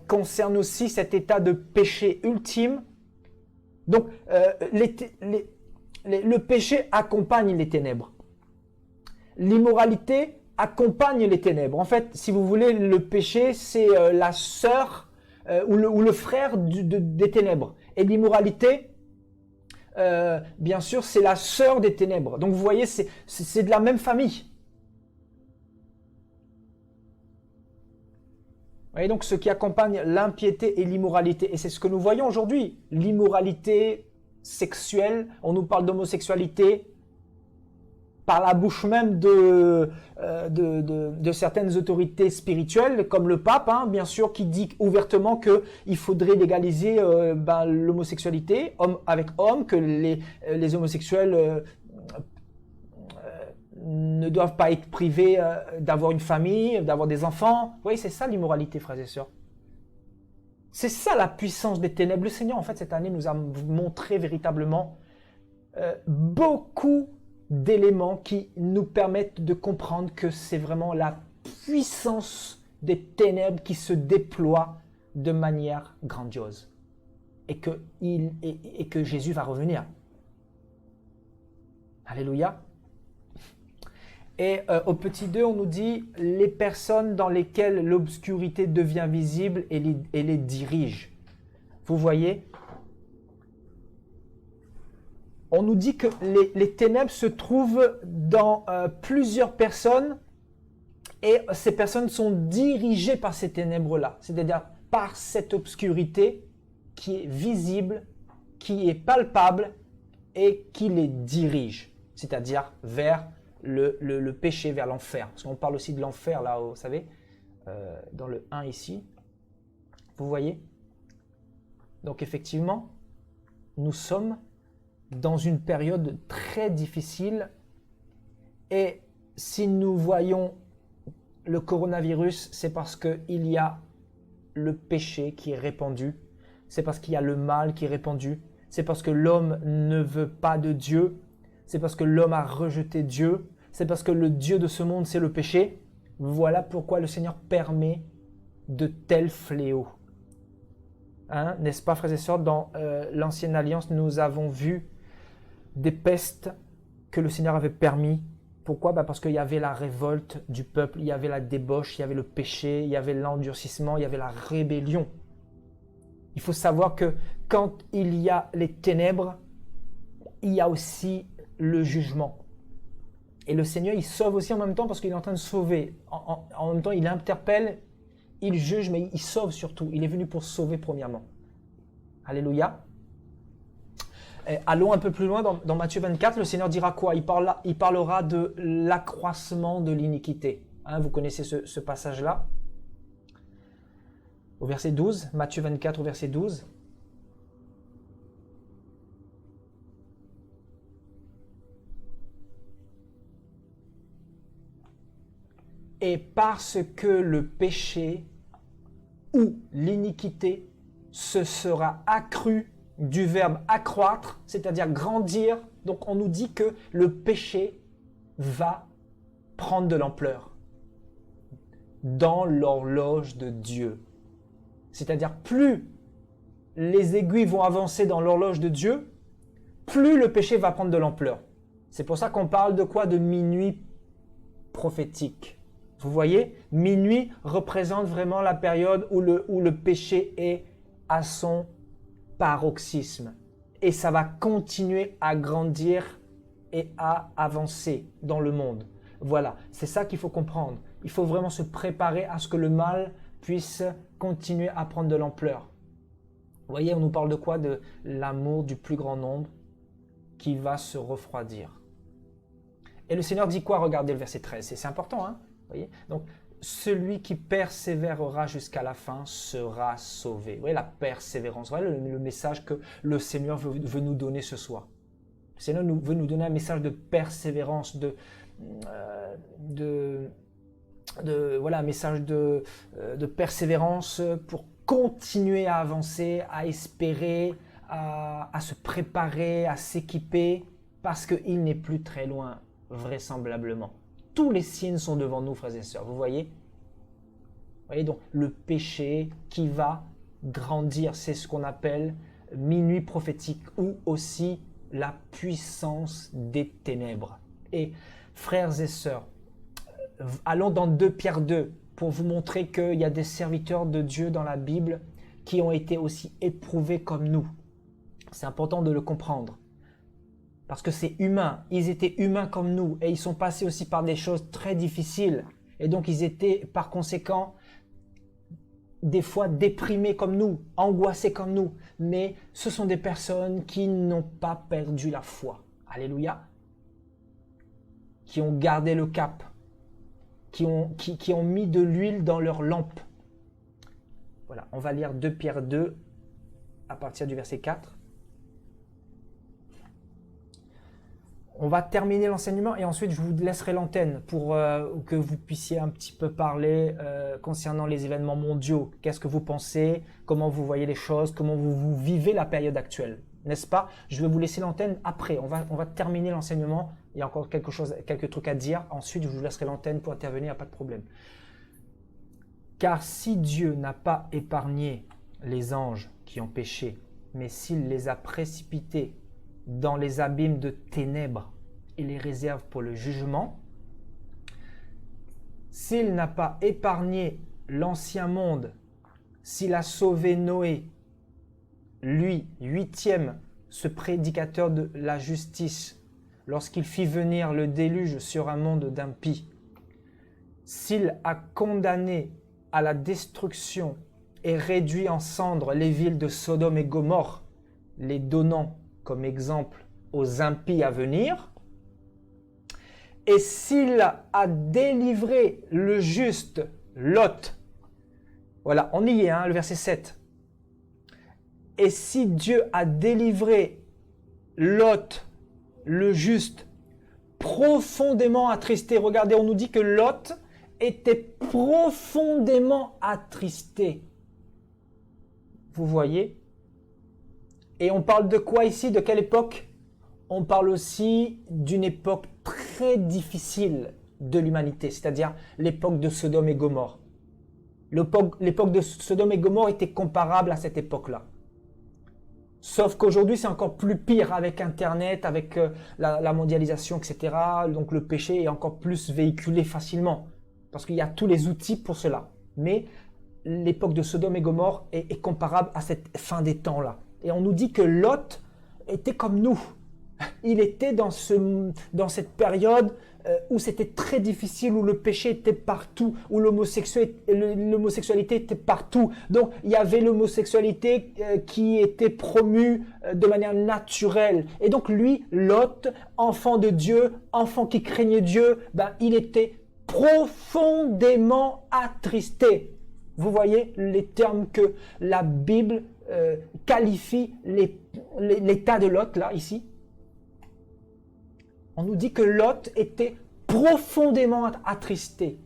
concernent aussi cet état de péché ultime. Donc, le péché accompagne les ténèbres. L'immoralité accompagne les ténèbres. En fait, si vous voulez, le péché, c'est la sœur ou le frère des ténèbres. Et l'immoralité, bien sûr, c'est la sœur des ténèbres. Donc, vous voyez, c'est de la même famille. Vous voyez, donc, ce qui accompagne l'impiété et l'immoralité. Et c'est ce que nous voyons aujourd'hui. L'immoralité sexuelle, on nous parle d'homosexualité par la bouche même de certaines autorités spirituelles, comme le pape, hein, bien sûr, qui dit ouvertement qu'il faudrait légaliser l'homosexualité, homme avec homme, que les homosexuels ne doivent pas être privés d'avoir une famille, d'avoir des enfants. Vous voyez, c'est ça l'immoralité, frères et sœurs. C'est ça la puissance des ténèbres. Le Seigneur, en fait, cette année, nous a montré véritablement beaucoup d'éléments qui nous permettent de comprendre que c'est vraiment la puissance des ténèbres qui se déploie de manière grandiose. Et que Jésus va revenir. Alléluia. Et au petit 2, on nous dit les personnes dans lesquelles l'obscurité devient visible et les dirige. Vous voyez? On nous dit que les ténèbres se trouvent dans plusieurs personnes et ces personnes sont dirigées par ces ténèbres-là. C'est-à-dire par cette obscurité qui est visible, qui est palpable et qui les dirige, c'est-à-dire vers le péché, vers l'enfer. Parce qu'on parle aussi de l'enfer, là, vous savez, dans le 1 ici. Vous voyez? Donc effectivement, nous sommes dans une période très difficile et si nous voyons le coronavirus, c'est parce qu'il y a le péché qui est répandu, c'est parce qu'il y a le mal qui est répandu, c'est parce que l'homme ne veut pas de Dieu, c'est parce que l'homme a rejeté Dieu, c'est parce que le Dieu de ce monde, c'est le péché. Voilà pourquoi le Seigneur permet de tels fléaux. Hein, n'est-ce pas, frères et sœurs? Dans l'Ancienne Alliance, nous avons vu des pestes que le Seigneur avait permis. Pourquoi? Parce qu'il y avait la révolte du peuple, il y avait la débauche, il y avait le péché, il y avait l'endurcissement, il y avait la rébellion. Il faut savoir que quand il y a les ténèbres, il y a aussi le jugement. Et le Seigneur, il sauve aussi en même temps parce qu'il est en train de sauver. En même temps, il interpelle, il juge, mais il sauve surtout. Il est venu pour sauver premièrement. Alléluia. Et allons un peu plus loin dans Matthieu 24, le Seigneur dira quoi? Il parlera de l'accroissement de l'iniquité. Hein, vous connaissez ce passage-là. Au verset 12, Matthieu 24 au verset 12. Et parce que le péché ou l'iniquité se sera accru du verbe accroître, c'est-à-dire grandir. Donc on nous dit que le péché va prendre de l'ampleur dans l'horloge de Dieu. C'est-à-dire plus les aiguilles vont avancer dans l'horloge de Dieu, plus le péché va prendre de l'ampleur. C'est pour ça qu'on parle de quoi? De minuit prophétique. Vous voyez, minuit représente vraiment la période où le péché est à son paroxysme. Et ça va continuer à grandir et à avancer dans le monde. Voilà, c'est ça qu'il faut comprendre. Il faut vraiment se préparer à ce que le mal puisse continuer à prendre de l'ampleur. Vous voyez, on nous parle de quoi? De l'amour du plus grand nombre qui va se refroidir. Et le Seigneur dit quoi? Regardez le verset 13, c'est important, hein? Voyez, donc, celui qui persévérera jusqu'à la fin sera sauvé. Vous voyez la persévérance, vous voyez le message que le Seigneur veut nous donner ce soir. Le Seigneur veut nous donner un message de persévérance, voilà, un message de persévérance pour continuer à avancer, à espérer, à se préparer, à s'équiper, parce qu'il n'est plus très loin, vraisemblablement. Tous les signes sont devant nous, frères et sœurs. Vous voyez? Vous voyez donc le péché qui va grandir, c'est ce qu'on appelle minuit prophétique ou aussi la puissance des ténèbres. Et frères et sœurs, allons dans 2 Pierre 2 pour vous montrer qu'il y a des serviteurs de Dieu dans la Bible qui ont été aussi éprouvés comme nous. C'est important de le comprendre. Parce que c'est humain, ils étaient humains comme nous et ils sont passés aussi par des choses très difficiles. Et donc ils étaient par conséquent des fois déprimés comme nous, angoissés comme nous. Mais ce sont des personnes qui n'ont pas perdu la foi. Alléluia. Qui ont gardé le cap. Qui ont mis de l'huile dans leur lampe. Voilà, on va lire 2 Pierre 2 à partir du verset 4. On va terminer l'enseignement et ensuite je vous laisserai l'antenne pour que vous puissiez un petit peu parler concernant les événements mondiaux. Qu'est-ce que vous pensez? Comment vous voyez les choses? Comment vous vivez la période actuelle? N'est-ce pas? Je vais vous laisser l'antenne après. On va terminer l'enseignement. Il y a encore quelques trucs à dire. Ensuite, je vous laisserai l'antenne pour intervenir, pas de problème. Car si Dieu n'a pas épargné les anges qui ont péché, mais s'il les a précipités dans les abîmes de ténèbres et les réserve pour le jugement, s'il n'a pas épargné l'ancien monde, s'il a sauvé Noé, lui, 8e, ce prédicateur de la justice, lorsqu'il fit venir le déluge sur un monde d'impies, s'il a condamné à la destruction et réduit en cendres les villes de Sodome et Gomorrhe, les donnant comme exemple aux impies à venir, et s'il a délivré le juste Lot, voilà, on y est, hein, le verset 7. Et si Dieu a délivré Lot, le juste, profondément attristé, regardez, on nous dit que Lot était profondément attristé. Vous voyez? Et on parle de quoi ici? De quelle époque? On parle aussi d'une époque très difficile de l'humanité, c'est-à-dire l'époque de Sodome et Gomorrhe. L'époque de Sodome et Gomorrhe était comparable à cette époque-là. Sauf qu'aujourd'hui, c'est encore plus pire avec Internet, avec la mondialisation, etc. Donc le péché est encore plus véhiculé facilement, parce qu'il y a tous les outils pour cela. Mais l'époque de Sodome et Gomorrhe est comparable à cette fin des temps-là. Et on nous dit que Lot était comme nous. Il était dans cette période où c'était très difficile, où le péché était partout, où l'homosexualité était partout. Donc, il y avait l'homosexualité qui était promue de manière naturelle. Et donc, lui, Lot, enfant de Dieu, enfant qui craignait Dieu, il était profondément attristé. Vous voyez les termes que la Bible qualifie l'état de Lot, là, ici. On nous dit que Lot était profondément attristé.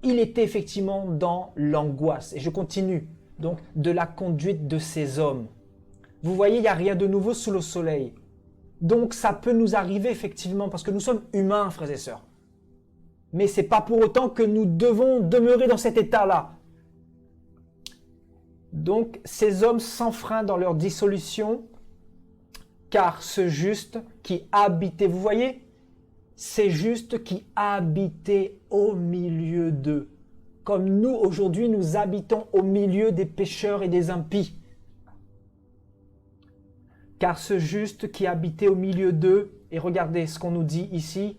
Il était effectivement dans l'angoisse. Et je continue, donc, de la conduite de ces hommes. Vous voyez, il n'y a rien de nouveau sous le soleil. Donc, ça peut nous arriver effectivement, parce que nous sommes humains, frères et sœurs. Mais ce n'est pas pour autant que nous devons demeurer dans cet état-là. Donc, ces hommes s'enfreignent dans leur dissolution, car ce juste qui habitait, vous voyez, c'est juste qui habitait au milieu d'eux. Comme nous, aujourd'hui, nous habitons au milieu des pécheurs et des impies. Car ce juste qui habitait au milieu d'eux, et regardez ce qu'on nous dit ici,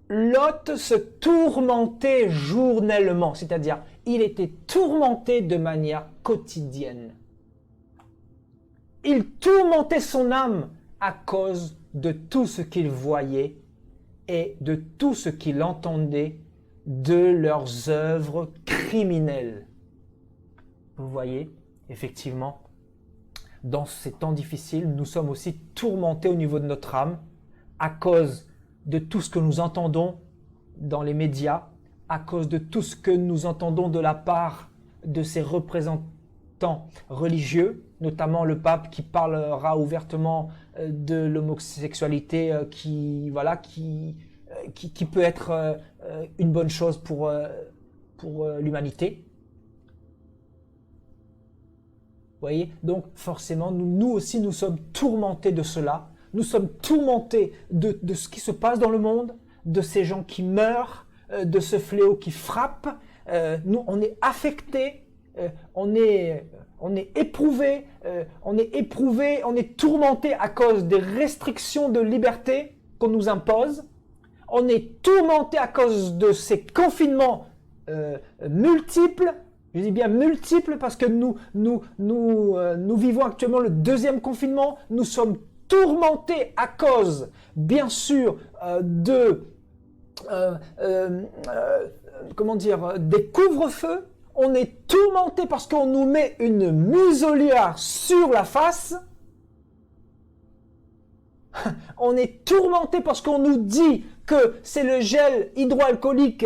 Lot se tourmentait journellement, c'est-à-dire il était tourmenté de manière quotidienne. Il tourmentait son âme à cause de tout ce qu'il voyait et de tout ce qu'il entendait de leurs œuvres criminelles. Vous voyez, effectivement, dans ces temps difficiles, nous sommes aussi tourmentés au niveau de notre âme à cause de tout ce que nous entendons dans les médias, à cause de tout ce que nous entendons de la part de ces représentants religieux, notamment le pape qui parlera ouvertement de l'homosexualité qui peut être une bonne chose pour l'humanité. Vous voyez, donc forcément, nous aussi, nous sommes tourmentés de cela. Nous sommes tourmentés de ce qui se passe dans le monde, de ces gens qui meurent, de ce fléau qui frappe. Nous, on est affectés, on est éprouvés, on est tourmentés à cause des restrictions de liberté qu'on nous impose. On est tourmentés à cause de ces confinements multiples. Je dis bien multiples parce que nous vivons actuellement le deuxième confinement. Nous sommes tourmentés à cause, bien sûr, des couvre-feux. On est tourmentés parce qu'on nous met une muselière sur la face. On est tourmentés parce qu'on nous dit que c'est le gel hydroalcoolique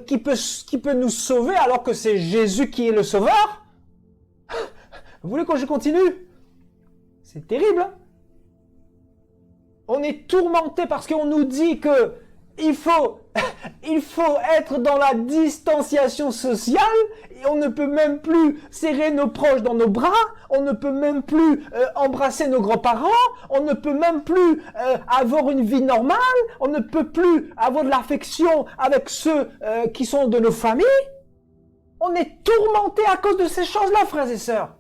qui peut nous sauver alors que c'est Jésus qui est le sauveur. Vous voulez que je continue? C'est terrible, hein? On est tourmenté parce qu'on nous dit que il faut être dans la distanciation sociale et on ne peut même plus serrer nos proches dans nos bras, on ne peut même plus embrasser nos grands-parents, on ne peut même plus avoir une vie normale, on ne peut plus avoir de l'affection avec ceux qui sont de nos familles. On est tourmenté à cause de ces choses-là, frères et sœurs.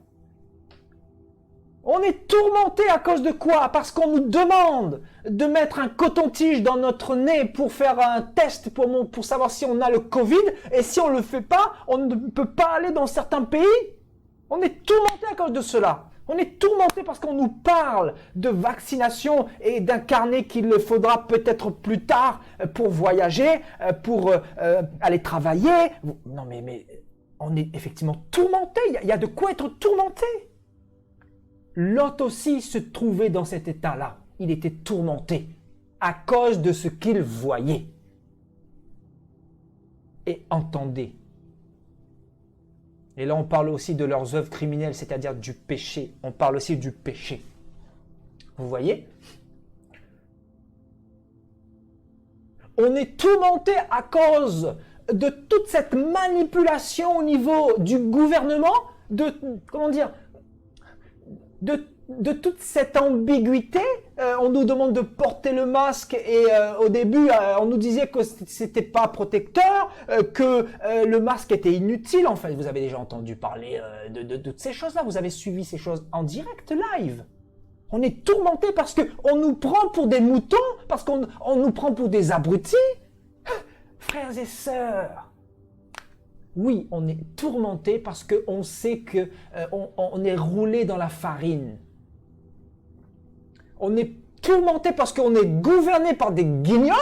On est tourmenté à cause de quoi? Parce qu'on nous demande de mettre un coton-tige dans notre nez pour faire un test pour savoir si on a le Covid. Et si on ne le fait pas, on ne peut pas aller dans certains pays. On est tourmenté à cause de cela. On est tourmenté parce qu'on nous parle de vaccination et d'un carnet qu'il faudra peut-être plus tard pour voyager, pour aller travailler. Non mais on est effectivement tourmenté. Il y a de quoi être tourmenté. Lot aussi se trouvait dans cet état-là. Il était tourmenté à cause de ce qu'il voyait et entendait. Et là, on parle aussi de leurs œuvres criminelles, c'est-à-dire du péché. On parle aussi du péché. Vous voyez? On est tourmenté à cause de toute cette manipulation au niveau du gouvernement, de toute cette ambiguïté. On nous demande de porter le masque et au début, on nous disait que c'était pas protecteur, que le masque était inutile. En fait, vous avez déjà entendu parler de toutes ces choses-là. Vous avez suivi ces choses en direct live. On est tourmenté parce qu'on nous prend pour des moutons, parce qu'on nous prend pour des abrutis. Frères et sœurs, oui, on est tourmenté parce qu'on sait que on est roulé dans la farine. On est tourmenté parce qu'on est gouverné par des guignols,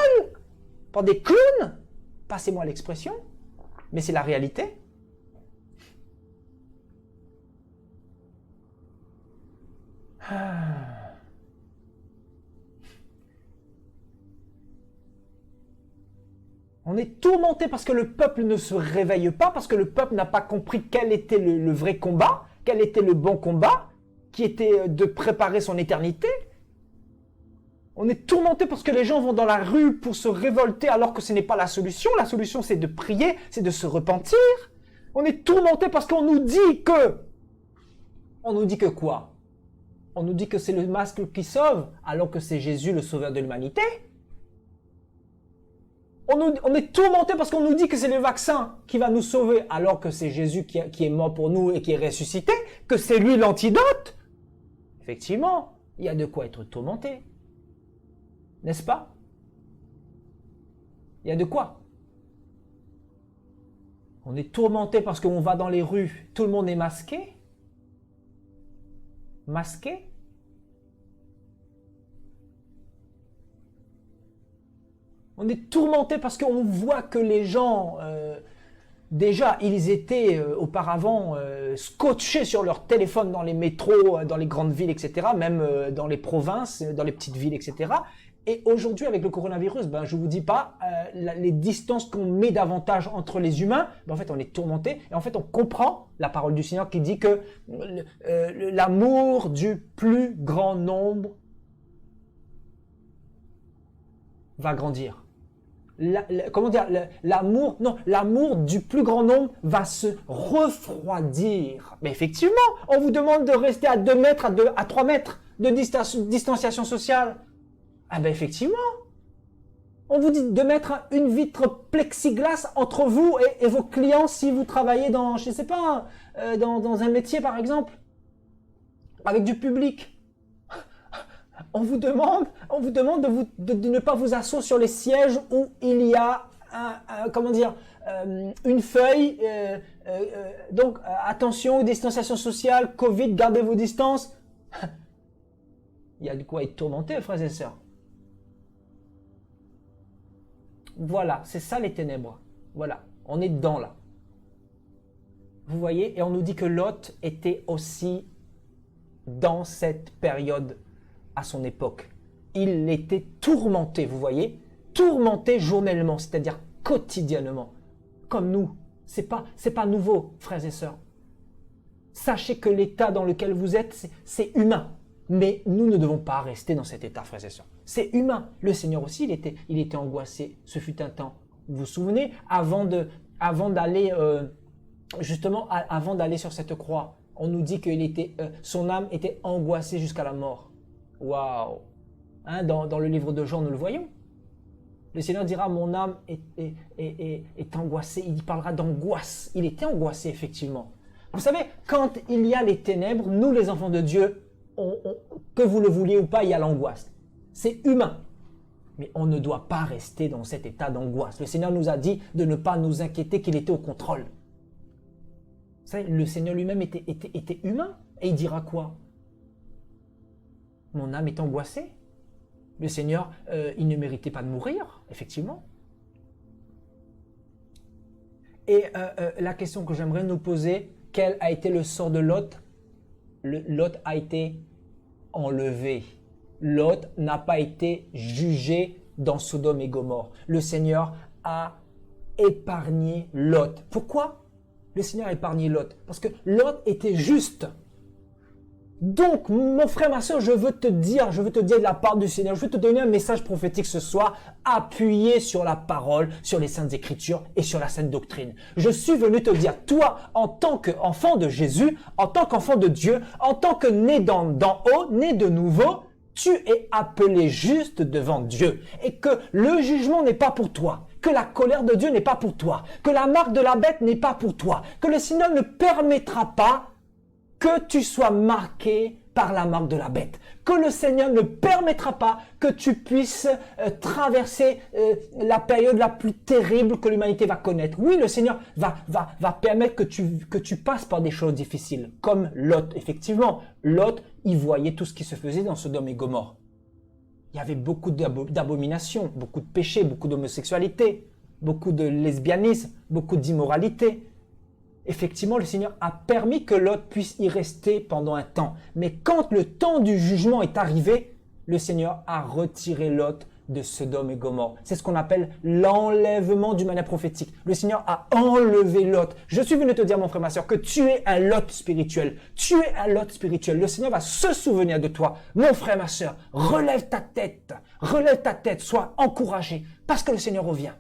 par des clowns. Passez-moi l'expression, mais c'est la réalité. On est tourmenté parce que le peuple ne se réveille pas, parce que le peuple n'a pas compris quel était le vrai combat, quel était le bon combat, qui était de préparer son éternité. On est tourmenté parce que les gens vont dans la rue pour se révolter alors que ce n'est pas la solution. La solution, c'est de prier, c'est de se repentir. On est tourmenté parce qu'on nous dit que... On nous dit que quoi? On nous dit que c'est le masque qui sauve, alors que c'est Jésus le sauveur de l'humanité. On est tourmenté parce qu'on nous dit que c'est le vaccin qui va nous sauver, alors que c'est Jésus qui est mort pour nous et qui est ressuscité, que c'est lui l'antidote. Effectivement, il y a de quoi être tourmenté. N'est-ce pas? Il y a de quoi. On est tourmenté parce qu'on va dans les rues, tout le monde est masqué. Masqué. On est tourmenté parce qu'on voit que les gens, déjà, ils étaient auparavant scotchés sur leur téléphone dans les métros, dans les grandes villes, etc., même dans les provinces, dans les petites villes, etc. Et aujourd'hui, avec le coronavirus, je ne vous dis pas, les distances qu'on met davantage entre les humains, en fait, on est tourmenté. Et en fait, on comprend la parole du Seigneur qui dit que l'amour du plus grand nombre va grandir. L'amour du plus grand nombre va se refroidir. Mais effectivement, on vous demande de rester à 2 mètres, à 3 mètres de distanciation sociale. Ah ben effectivement, on vous dit de mettre une vitre plexiglas entre vous et vos clients si vous travaillez dans, je sais pas, dans un métier par exemple, avec du public. On vous demande de ne pas vous asseoir sur les sièges où il y a une feuille. Donc attention, distanciation sociale, Covid, gardez vos distances. Il y a de quoi être tourmenté, frères et sœurs. Voilà, c'est ça les ténèbres. Voilà, on est dedans là. Vous voyez, et on nous dit que Lot était aussi dans cette période à son époque. Il était tourmenté, vous voyez, tourmenté journellement, c'est-à-dire quotidiennement, comme nous. C'est pas nouveau, frères et sœurs. Sachez que l'état dans lequel vous êtes, c'est humain. Mais nous ne devons pas rester dans cet état, frères et sœurs. C'est humain. Le Seigneur aussi, il était angoissé. Ce fut un temps. Vous vous souvenez, avant d'aller sur cette croix, on nous dit que son âme était angoissée jusqu'à la mort. Waouh! Hein, dans le livre de Jean, nous le voyons. Le Seigneur dira, mon âme est angoissée. Il parlera d'angoisse. Il était angoissé, effectivement. Vous savez, quand il y a les ténèbres, nous, les enfants de Dieu, que vous le vouliez ou pas, il y a l'angoisse. C'est humain. Mais on ne doit pas rester dans cet état d'angoisse. Le Seigneur nous a dit de ne pas nous inquiéter, qu'il était au contrôle. Vous savez, le Seigneur lui-même était humain. Et il dira quoi? Mon âme est angoissée. Le Seigneur, il ne méritait pas de mourir, effectivement. Et la question que j'aimerais nous poser, quel a été le sort de Lot? Lot a été enlevé. Lot n'a pas été jugé dans Sodome et Gomorrhe. Le Seigneur a épargné Lot. Pourquoi le Seigneur a épargné Lot? Parce que Lot était juste. Donc, mon frère, ma soeur, je veux te dire de la part du Seigneur, je veux te donner un message prophétique ce soir, appuyé sur la parole, sur les Saintes Écritures et sur la Sainte Doctrine. Je suis venu te dire, toi, en tant qu'enfant de Jésus, en tant qu'enfant de Dieu, en tant que né d'en haut, né de nouveau, tu es appelé juste devant Dieu et que le jugement n'est pas pour toi, que la colère de Dieu n'est pas pour toi, que la marque de la bête n'est pas pour toi, que le Seigneur ne permettra pas que tu sois marqué par la marque de la bête, que le Seigneur ne permettra pas que tu puisses traverser la période la plus terrible que l'humanité va connaître. Oui, le Seigneur va permettre que tu passes par des choses difficiles, comme Lot. Effectivement, Lot, il voyait tout ce qui se faisait dans Sodome et Gomorrhe. Il y avait beaucoup d'abominations, beaucoup de péchés, beaucoup d'homosexualité, beaucoup de lesbianisme, beaucoup d'immoralité. Effectivement, le Seigneur a permis que Lot puisse y rester pendant un temps. Mais quand le temps du jugement est arrivé, le Seigneur a retiré Lot de Sodome et Gomorrhe. C'est ce qu'on appelle l'enlèvement d'une manière prophétique. Le Seigneur a enlevé Lot. Je suis venu te dire, mon frère, ma soeur, que tu es un Lot spirituel. Tu es un Lot spirituel. Le Seigneur va se souvenir de toi. Mon frère, ma soeur, relève ta tête. Relève ta tête. Sois encouragé parce que le Seigneur revient.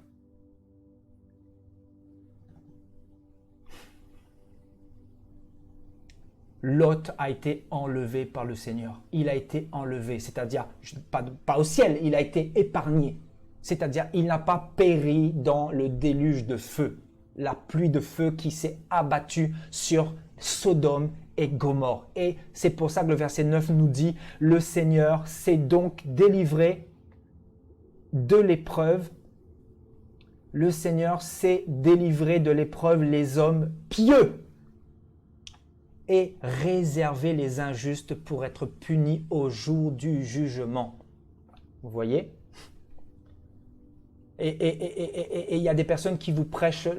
Lot a été enlevé par le Seigneur. Il a été enlevé, c'est-à-dire, pas au ciel, il a été épargné. C'est-à-dire, il n'a pas péri dans le déluge de feu, la pluie de feu qui s'est abattue sur Sodome et Gomorrhe. Et c'est pour ça que le verset 9 nous dit, le Seigneur s'est donc délivré de l'épreuve. Le Seigneur s'est délivré de l'épreuve les hommes pieux et réserver les injustes pour être punis au jour du jugement. Vous voyez? Et il y a des personnes qui vous prêchent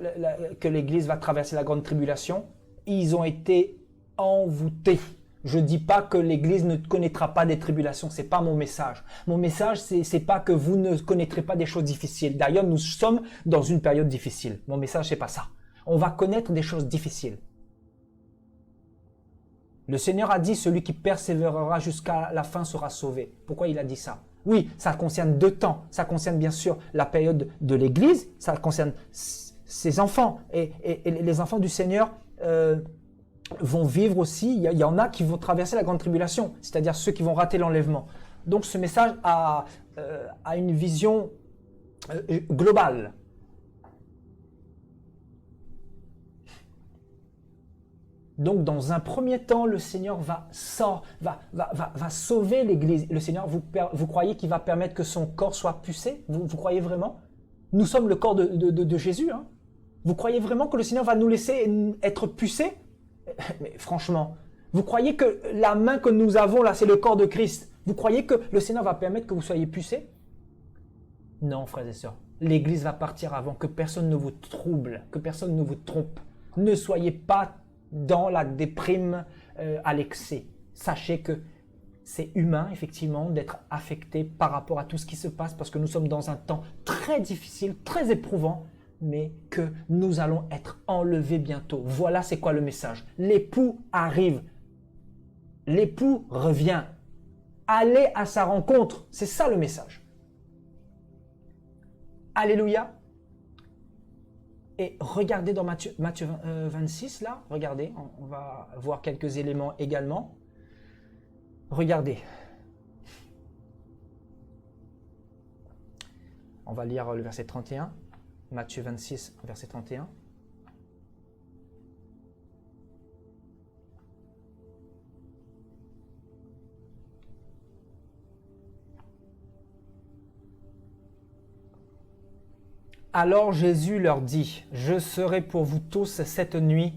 que l'Église va traverser la grande tribulation. Ils ont été envoûtés. Je ne dis pas que l'Église ne connaîtra pas des tribulations, ce n'est pas mon message. Mon message, c'est pas que vous ne connaîtrez pas des choses difficiles. D'ailleurs, nous sommes dans une période difficile. Mon message, c'est pas ça. On va connaître des choses difficiles. Le Seigneur a dit, celui qui persévérera jusqu'à la fin sera sauvé. Pourquoi il a dit ça? Oui, ça concerne deux temps. Ça concerne bien sûr la période de l'Église, ça concerne ses enfants. Et les enfants du Seigneur vont vivre aussi, il y en a qui vont traverser la grande tribulation, c'est-à-dire ceux qui vont rater l'enlèvement. Donc ce message a une vision globale. Donc, dans un premier temps, le Seigneur va sauver l'Église. Le Seigneur, vous croyez qu'il va permettre que son corps soit pucé? Vous croyez vraiment? Nous sommes le corps de Jésus. Hein? Vous croyez vraiment que le Seigneur va nous laisser être pucés? Mais franchement, vous croyez que la main que nous avons là, c'est le corps de Christ? Vous croyez que le Seigneur va permettre que vous soyez pucés? Non, frères et sœurs. L'Église va partir avant, que personne ne vous trouble, que personne ne vous trompe. Ne soyez pas dans la déprime à l'excès. Sachez que c'est humain, effectivement, d'être affecté par rapport à tout ce qui se passe parce que nous sommes dans un temps très difficile, très éprouvant, mais que nous allons être enlevés bientôt. Voilà c'est quoi le message. L'époux arrive. L'époux revient. Allez à sa rencontre. C'est ça le message. Alléluia. Et regardez dans Matthieu 26, là, regardez, on va voir quelques éléments également. Regardez. On va lire le verset 31, Matthieu 26, verset 31. Alors Jésus leur dit, je serai pour vous tous cette nuit.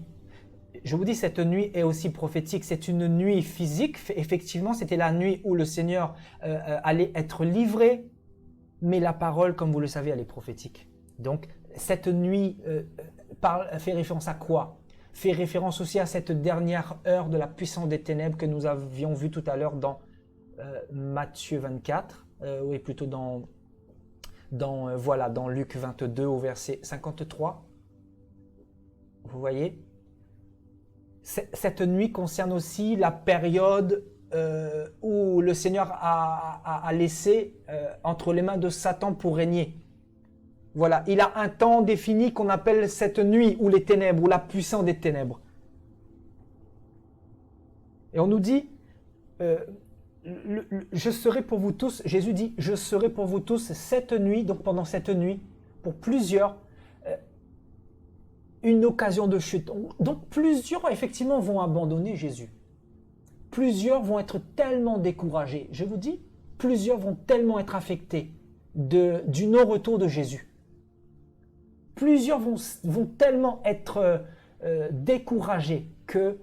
Je vous dis, cette nuit est aussi prophétique. C'est une nuit physique. Effectivement, c'était la nuit où le Seigneur allait être livré. Mais la parole, comme vous le savez, elle est prophétique. Donc, cette nuit fait référence à quoi? Fait référence aussi à cette dernière heure de la puissance des ténèbres que nous avions vu tout à l'heure dans Matthieu 24, oui, plutôt dans Luc 22 au verset 53. Vous voyez? Cette nuit concerne aussi la période où le Seigneur a laissé entre les mains de Satan pour régner. Voilà, il a un temps défini qu'on appelle cette nuit ou les ténèbres, ou la puissance des ténèbres. Et on nous dit, je serai pour vous tous, Jésus dit, je serai pour vous tous cette nuit, donc pendant cette nuit, pour plusieurs, une occasion de chute. Donc plusieurs, effectivement, vont abandonner Jésus. Plusieurs vont être tellement découragés. Je vous dis, plusieurs vont tellement être affectés du non-retour de Jésus. Plusieurs vont tellement être découragés que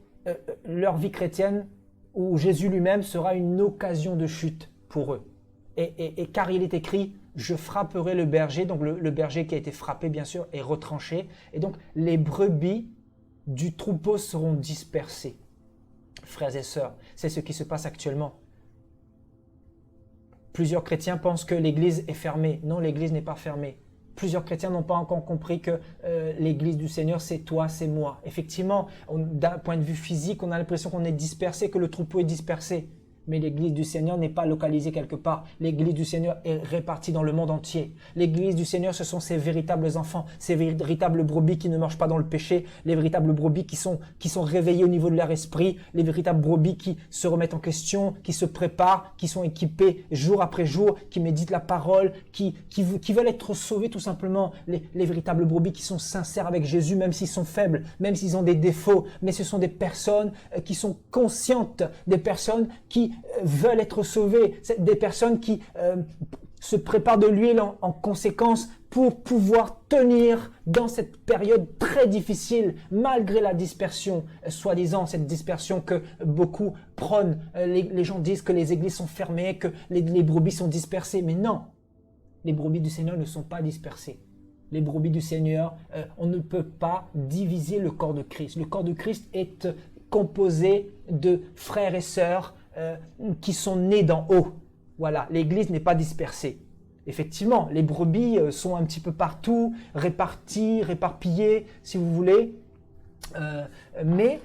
leur vie chrétienne ou Jésus lui-même sera une occasion de chute pour eux. Et car il est écrit, je frapperai le berger, donc le berger qui a été frappé bien sûr est retranché. Et donc les brebis du troupeau seront dispersées. Frères et sœurs, c'est ce qui se passe actuellement. Plusieurs chrétiens pensent que l'Église est fermée. Non, l'Église n'est pas fermée. Plusieurs chrétiens n'ont pas encore compris que l'Église du Seigneur, c'est toi, c'est moi. Effectivement, d'un point de vue physique, on a l'impression qu'on est dispersé, que le troupeau est dispersé. Mais l'Église du Seigneur n'est pas localisée quelque part. L'Église du Seigneur est répartie dans le monde entier. L'Église du Seigneur, ce sont ses véritables enfants, ces véritables brebis qui ne marchent pas dans le péché, les véritables brebis qui sont réveillés au niveau de leur esprit, les véritables brebis qui se remettent en question, qui se préparent, qui sont équipés jour après jour, qui méditent la parole, qui veulent être sauvés tout simplement. Les véritables brebis qui sont sincères avec Jésus, même s'ils sont faibles, même s'ils ont des défauts, mais ce sont des personnes qui sont conscientes, des personnes qui veulent être sauvées, des personnes qui se préparent de l'huile en conséquence pour pouvoir tenir dans cette période très difficile, malgré la dispersion, soi-disant cette dispersion que beaucoup prônent. Les gens disent que les églises sont fermées, que les brebis sont dispersées, mais non, les brebis du Seigneur ne sont pas dispersées. Les brebis du Seigneur, on ne peut pas diviser le corps de Christ. Le corps de Christ est composé de frères et sœurs qui sont nés d'en haut. Voilà, l'Église n'est pas dispersée. Effectivement, les brebis sont un petit peu partout, réparties, réparpillées, si vous voulez. Mais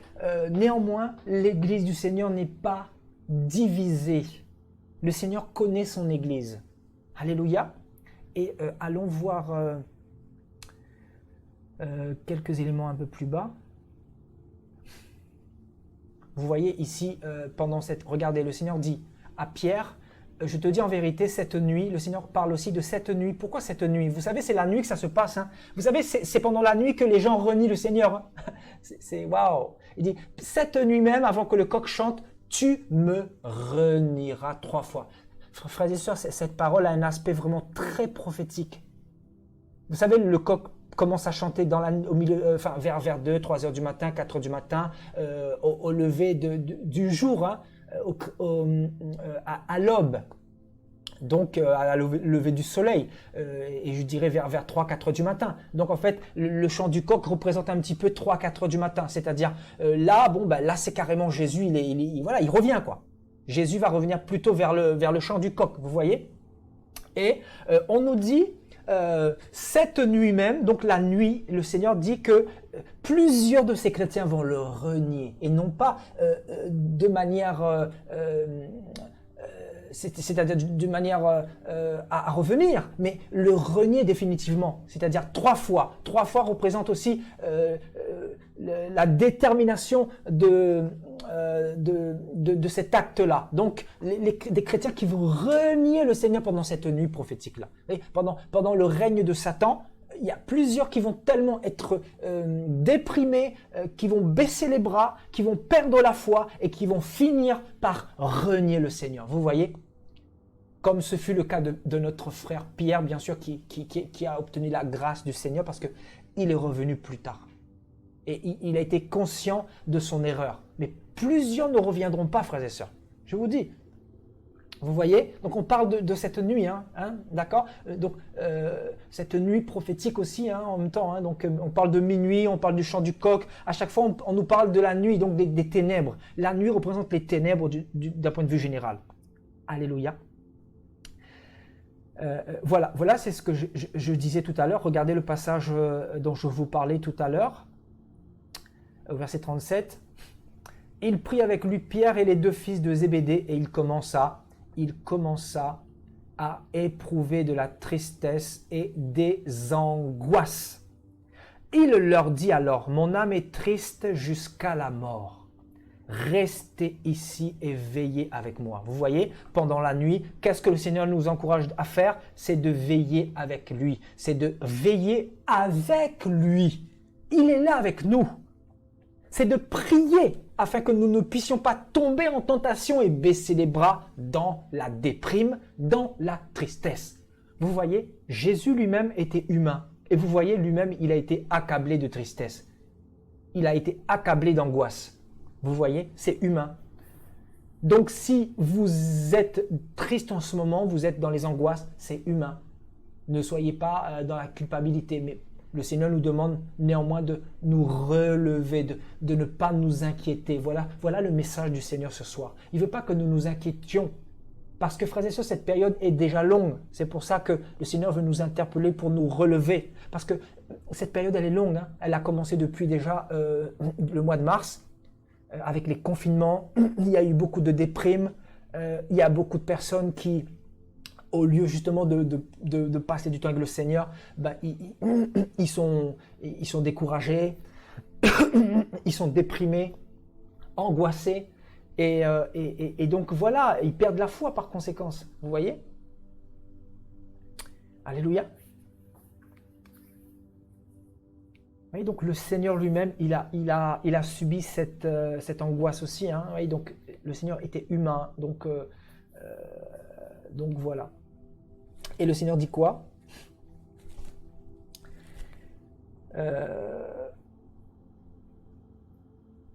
néanmoins, l'Église du Seigneur n'est pas divisée. Le Seigneur connaît son Église. Alléluia. Et allons voir quelques éléments un peu plus bas. Vous voyez ici, regardez, le Seigneur dit à Pierre, je te dis en vérité, cette nuit, le Seigneur parle aussi de cette nuit. Pourquoi cette nuit? Vous savez, c'est la nuit que ça se passe. Hein. Vous savez, c'est pendant la nuit que les gens renient le Seigneur. Hein. C'est waouh. Il dit, cette nuit même, avant que le coq chante, tu me renieras 3 fois. Frères et sœurs, cette parole a un aspect vraiment très prophétique. Vous savez, le coq commence à chanter au milieu, vers 2, 3 heures du matin, 4 heures du matin, au lever du jour, hein, à l'aube, donc à la lever du soleil, et je dirais vers 3, 4 heures du matin. Donc en fait, le chant du coq représente un petit peu 3, 4 heures du matin, c'est-à-dire là, là c'est carrément Jésus, il revient quoi. Jésus va revenir plutôt vers le chant du coq, vous voyez. Et on nous dit, cette nuit même, donc la nuit, le Seigneur dit que plusieurs de ces chrétiens vont le renier, et non pas de manière, c'est-à-dire d'une manière à revenir, mais le renier définitivement, c'est-à-dire 3 fois. 3 fois représente aussi la détermination de cet acte-là. Donc, des chrétiens qui vont renier le Seigneur pendant cette nuit prophétique-là. Pendant le règne de Satan, il y a plusieurs qui vont tellement être déprimés, qui vont baisser les bras, qui vont perdre la foi et qui vont finir par renier le Seigneur. Vous voyez? comme ce fut le cas de notre frère Pierre, bien sûr, qui a obtenu la grâce du Seigneur parce qu'il est revenu plus tard. Et il a été conscient de son erreur. Mais plusieurs ne reviendront pas, frères et sœurs. Je vous dis. Vous voyez? Donc on parle de cette nuit, d'accord? Donc cette nuit prophétique aussi, en même temps. Donc on parle de minuit, on parle du chant du coq. À chaque fois, on nous parle de la nuit, donc des ténèbres. La nuit représente les ténèbres d'un point de vue général. Alléluia. Voilà, c'est ce que je disais tout à l'heure. Regardez le passage dont je vous parlais tout à l'heure, au verset 37. Il prit avec lui Pierre et les deux fils de Zébédée et il commença à éprouver de la tristesse et des angoisses. Il leur dit alors, mon âme est triste jusqu'à la mort. Restez ici et veillez avec moi. Vous voyez, pendant la nuit, qu'est-ce que le Seigneur nous encourage à faire? C'est de veiller avec lui. C'est de veiller avec lui. Il est là avec nous. C'est de prier afin que nous ne puissions pas tomber en tentation et baisser les bras dans la déprime, dans la tristesse. Vous voyez, Jésus lui-même était humain. Et vous voyez, lui-même, il a été accablé de tristesse. Il a été accablé d'angoisse. Vous voyez, c'est humain. Donc si vous êtes triste en ce moment, vous êtes dans les angoisses, c'est humain. Ne soyez pas dans la culpabilité, mais le Seigneur nous demande néanmoins de nous relever, de ne pas nous inquiéter. Voilà le message du Seigneur ce soir. Il ne veut pas que nous nous inquiétions. Parce que, frères et sœurs, cette période est déjà longue. C'est pour ça que le Seigneur veut nous interpeller pour nous relever. Parce que cette période, elle est longue. Elle a commencé depuis déjà le mois de mars. Avec les confinements, il y a eu beaucoup de déprimes. Il y a beaucoup de personnes qui, au lieu justement de passer du temps avec le Seigneur, ils sont découragés, ils sont déprimés, angoissés, et donc voilà, ils perdent la foi par conséquence. Vous voyez? Alléluia. Oui, donc le Seigneur lui-même, il a subi cette angoisse aussi. Oui, donc le Seigneur était humain, donc voilà. Et le Seigneur dit quoi?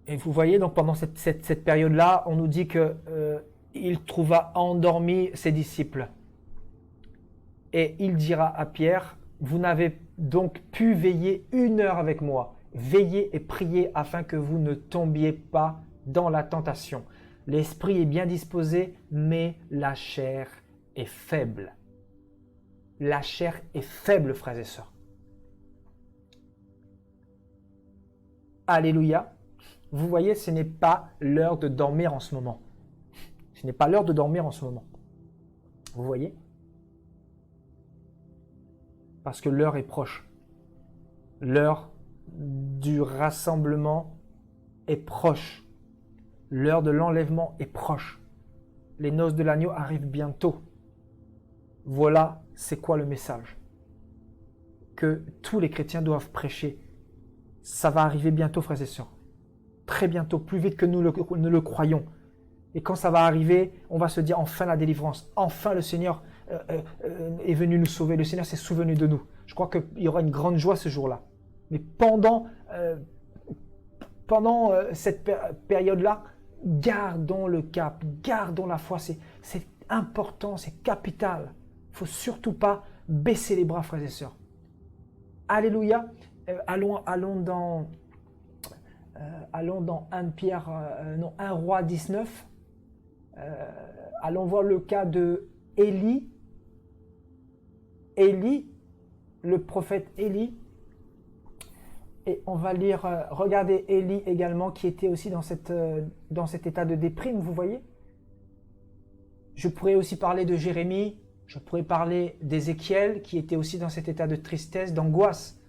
Et vous voyez, donc pendant cette période-là, on nous dit qu'il trouva endormis ses disciples. Et il dira à Pierre, vous n'avez donc pu veiller 1 heure avec moi. Veillez et priez afin que vous ne tombiez pas dans la tentation. L'esprit est bien disposé, mais la chair est faible. La chair est faible, frères et sœurs. Alléluia. Vous voyez, ce n'est pas l'heure de dormir en ce moment. Ce n'est pas l'heure de dormir en ce moment. Vous voyez? Parce que l'heure est proche. L'heure du rassemblement est proche. L'heure de l'enlèvement est proche. Les noces de l'agneau arrivent bientôt. Voilà, c'est quoi le message que tous les chrétiens doivent prêcher. Ça va arriver bientôt, frères et sœurs. Très bientôt, plus vite que nous ne le croyons. Et quand ça va arriver, on va se dire enfin la délivrance. Enfin le Seigneur est venu nous sauver. Le Seigneur s'est souvenu de nous. Je crois qu'il y aura une grande joie ce jour-là. Mais pendant cette période-là, gardons le cap, gardons la foi. C'est important, c'est capital. Il ne faut surtout pas baisser les bras, frères et sœurs. Alléluia. Allons dans 1 Roi 19. Allons voir le cas de Élie. Élie, le prophète Élie. Et on va lire, regardez Élie également qui était aussi dans cet état de déprime, vous voyez. Je pourrais aussi parler de Jérémie, je pourrais parler d'Ézéchiel qui était aussi dans cet état de tristesse, d'angoisse,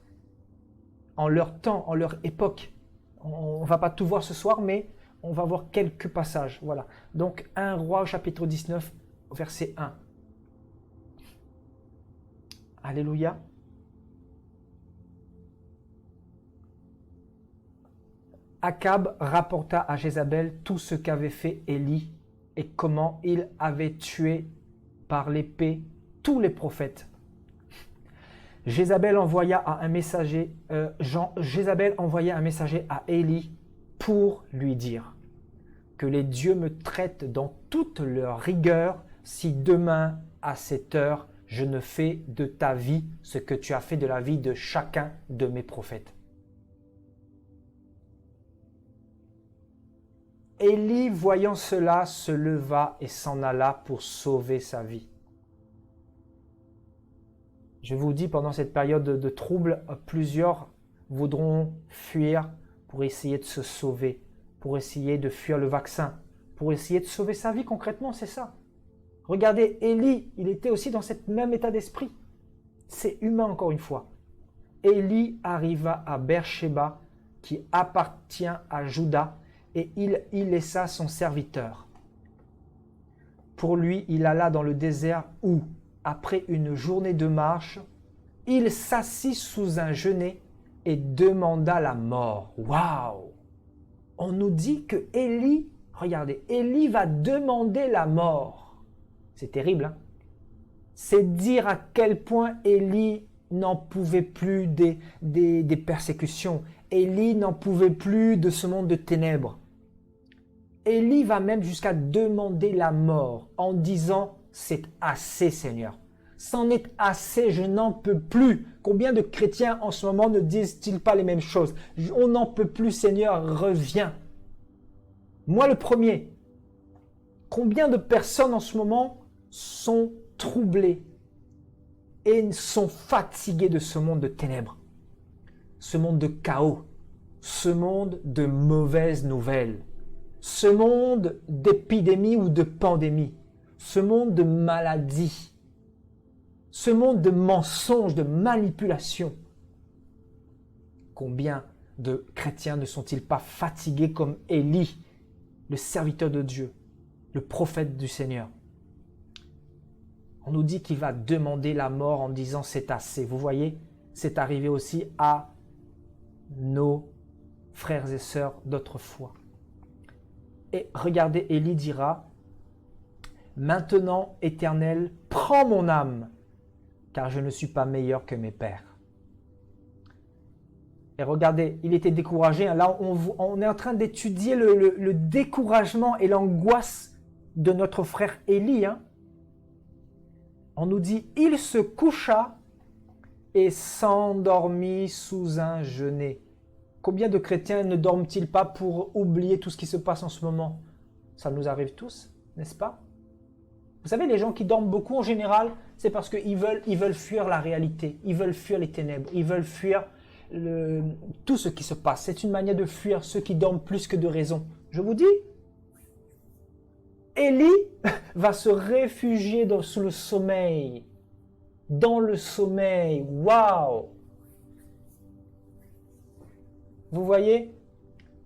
en leur temps, en leur époque. On ne va pas tout voir ce soir, mais on va voir quelques passages. Voilà. Donc 1 Roi chapitre 19, verset 1. Alléluia. Akab rapporta à Jézabel tout ce qu'avait fait Élie et comment il avait tué par l'épée tous les prophètes. Jézabel envoya un messager à Élie pour lui dire que les dieux me traitent dans toute leur rigueur si demain à cette heure je ne fais de ta vie ce que tu as fait de la vie de chacun de mes prophètes. Élie, voyant cela, se leva et s'en alla pour sauver sa vie. Je vous dis, pendant cette période de trouble, plusieurs voudront fuir pour essayer de se sauver, pour essayer de fuir le vaccin, pour essayer de sauver sa vie concrètement, c'est ça. Regardez, Élie, il était aussi dans ce même état d'esprit. C'est humain encore une fois. Élie arriva à Beersheba, qui appartient à Juda, et il y laissa son serviteur. Pour lui, il alla dans le désert où, après une journée de marche, il s'assit sous un genêt et demanda la mort. Waouh! On nous dit que Élie, regardez, Élie va demander la mort. C'est terrible, hein? C'est dire à quel point Élie n'en pouvait plus des persécutions. Élie n'en pouvait plus de ce monde de ténèbres. Élie va même jusqu'à demander la mort en disant « C'est assez, Seigneur. C'en est assez, je n'en peux plus. » Combien de chrétiens en ce moment ne disent-ils pas les mêmes choses? « On n'en peut plus, Seigneur, reviens. » Moi le premier. Combien de personnes en ce moment sont troublées et sont fatiguées de ce monde de ténèbres, ce monde de chaos, ce monde de mauvaises nouvelles, ce monde d'épidémie ou de pandémie, ce monde de maladie, ce monde de mensonges, de manipulation. Combien de chrétiens ne sont-ils pas fatigués comme Élie, le serviteur de Dieu, le prophète du Seigneur? On nous dit qu'il va demander la mort en disant c'est assez. Vous voyez, c'est arrivé aussi à nos frères et sœurs d'autrefois. Et regardez, Élie dira « Maintenant, Éternel, prends mon âme, car je ne suis pas meilleur que mes pères. » Et regardez, il était découragé. Là, on est en train d'étudier le découragement et l'angoisse de notre frère Élie. On nous dit « Il se coucha et s'endormit sous un genêt. » Combien de chrétiens ne dorment-ils pas pour oublier tout ce qui se passe en ce moment? Ça nous arrive tous, n'est-ce pas? Vous savez, les gens qui dorment beaucoup en général, c'est parce qu'ils veulent fuir la réalité, ils veulent fuir les ténèbres, ils veulent fuir tout ce qui se passe. C'est une manière de fuir ceux qui dorment plus que de raison. Je vous dis, Élie va se réfugier sous le sommeil. Dans le sommeil. Waouh! Vous voyez?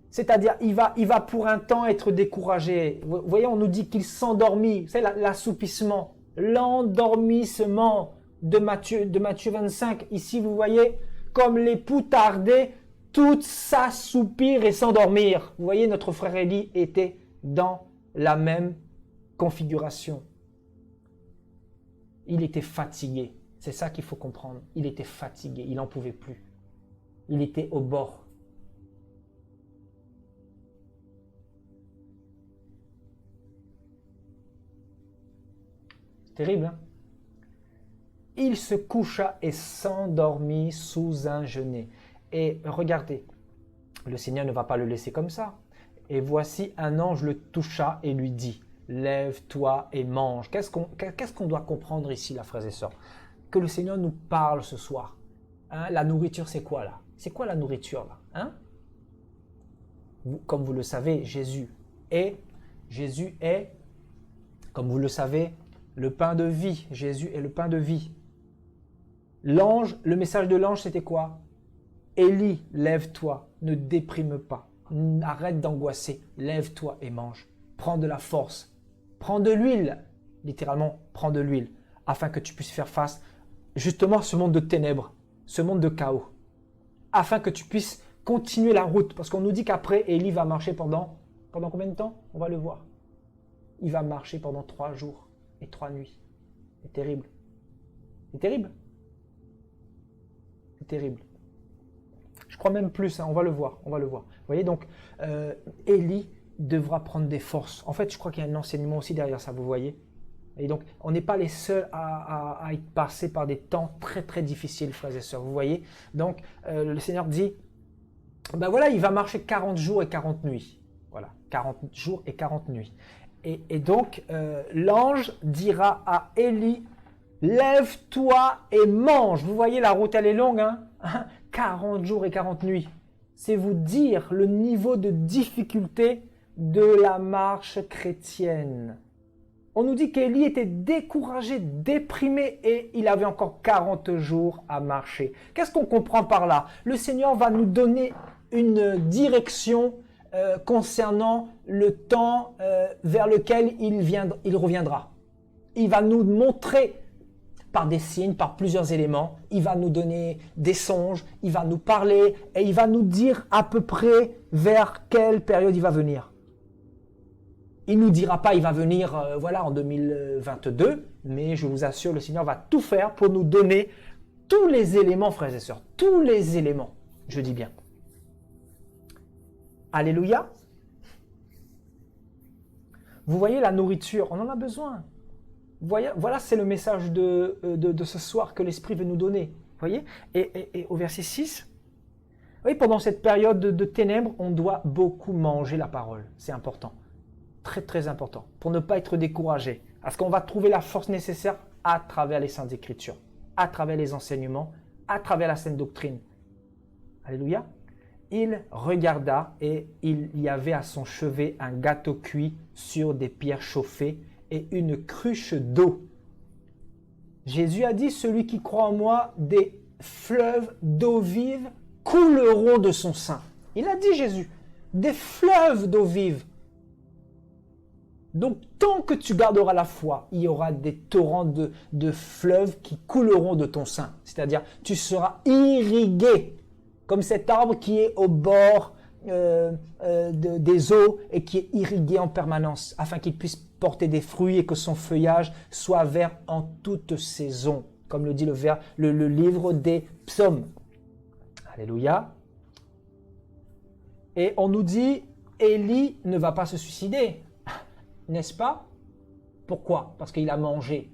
C'est-à-dire, il va pour un temps être découragé. Vous voyez, on nous dit qu'il s'endormit. C'est l'assoupissement, l'endormissement de Matthieu 25. Ici, vous voyez, comme l'époux tardait, tout s'assoupir et s'endormir. Vous voyez, notre frère Élie était dans la même configuration. Il était fatigué. C'est ça qu'il faut comprendre. Il était fatigué. Il n'en pouvait plus. Il était au bord. Terrible, hein? Il se coucha et s'endormit sous un genêt. Et regardez, le Seigneur ne va pas le laisser comme ça. Et voici un ange le toucha et lui dit, « Lève-toi et mange. » Qu'est-ce qu'on doit comprendre ici, là, frères et sœurs? Que le Seigneur nous parle ce soir. Hein? La nourriture, c'est quoi là? C'est quoi la nourriture là? Hein? Comme vous le savez, Jésus est, comme vous le savez, le pain de vie. Jésus est le pain de vie. L'ange, le message de l'ange, c'était quoi? Élie, lève-toi, ne déprime pas, arrête d'angoisser, lève-toi et mange. Prends de la force, prends de l'huile, littéralement, prends de l'huile, afin que tu puisses faire face justement à ce monde de ténèbres, ce monde de chaos, afin que tu puisses continuer la route. Parce qu'on nous dit qu'après, Élie va marcher pendant combien de temps? On va le voir. Il va marcher pendant 3 jours et 3 nuits. C'est terrible. C'est terrible. C'est terrible. Je crois même plus, hein, on va le voir, on va le voir. Vous voyez, donc, Élie devra prendre des forces. En fait, je crois qu'il y a un enseignement aussi derrière ça, vous voyez. Et donc, on n'est pas les seuls à être passés par des temps très, très difficiles, frères et sœurs, vous voyez. Donc, le Seigneur dit, ben voilà, il va marcher 40 jours et 40 nuits. Voilà, 40 jours et 40 nuits. Et donc, l'ange dira à Élie, lève-toi et mange. Vous voyez, la route, elle est longue, hein. 40 jours et 40 nuits. C'est vous dire le niveau de difficulté de la marche chrétienne. On nous dit qu'Élie était découragé, déprimé et il avait encore 40 jours à marcher. Qu'est-ce qu'on comprend par là? Le Seigneur va nous donner une direction concernant le temps vers lequel il reviendra. Il va nous montrer par des signes, par plusieurs éléments, il va nous donner des songes, il va nous parler et il va nous dire à peu près vers quelle période il va venir. Il ne nous dira pas il va venir voilà, en 2022, mais je vous assure, le Seigneur va tout faire pour nous donner tous les éléments, frères et sœurs, tous les éléments, je dis bien. Alléluia. Vous voyez la nourriture, on en a besoin. Voilà, c'est le message de ce soir que l'Esprit veut nous donner. Voyez, et au verset 6, oui, pendant cette période de ténèbres, on doit beaucoup manger la parole. C'est important. Très, très important. Pour ne pas être découragé. Parce qu'on va trouver la force nécessaire à travers les Saintes Écritures, à travers les enseignements, à travers la sainte doctrine. Alléluia. Il regarda et il y avait à son chevet un gâteau cuit sur des pierres chauffées et une cruche d'eau. Jésus a dit, celui qui croit en moi, des fleuves d'eau vive couleront de son sein. Il a dit Jésus, des fleuves d'eau vive. Donc tant que tu garderas la foi, il y aura des torrents de fleuves qui couleront de ton sein. C'est-à-dire, tu seras irrigué, comme cet arbre qui est au bord des eaux et qui est irrigué en permanence, afin qu'il puisse porter des fruits et que son feuillage soit vert en toute saison, comme le dit le livre des psaumes. Alléluia. Et on nous dit, Élie ne va pas se suicider, n'est-ce pas? Pourquoi? Parce qu'il a mangé.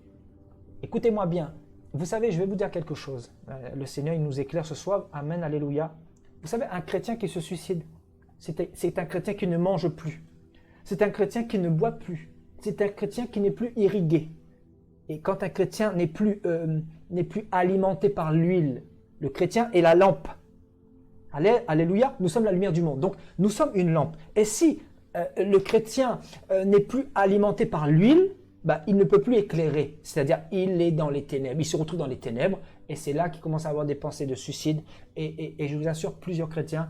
Écoutez-moi bien. Vous savez, je vais vous dire quelque chose. Le Seigneur, il nous éclaire ce soir. Amen, alléluia. Vous savez, un chrétien qui se suicide, c'est un chrétien qui ne mange plus. C'est un chrétien qui ne boit plus. C'est un chrétien qui n'est plus irrigué. Et quand un chrétien n'est plus alimenté par l'huile, le chrétien est la lampe. Alléluia, nous sommes la lumière du monde. Donc, nous sommes une lampe. Et si le chrétien n'est plus alimenté par l'huile, il ne peut plus éclairer. C'est-à-dire, il est dans les ténèbres. Il se retrouve dans les ténèbres. Et c'est là qu'il commence à avoir des pensées de suicide. Et je vous assure, plusieurs chrétiens,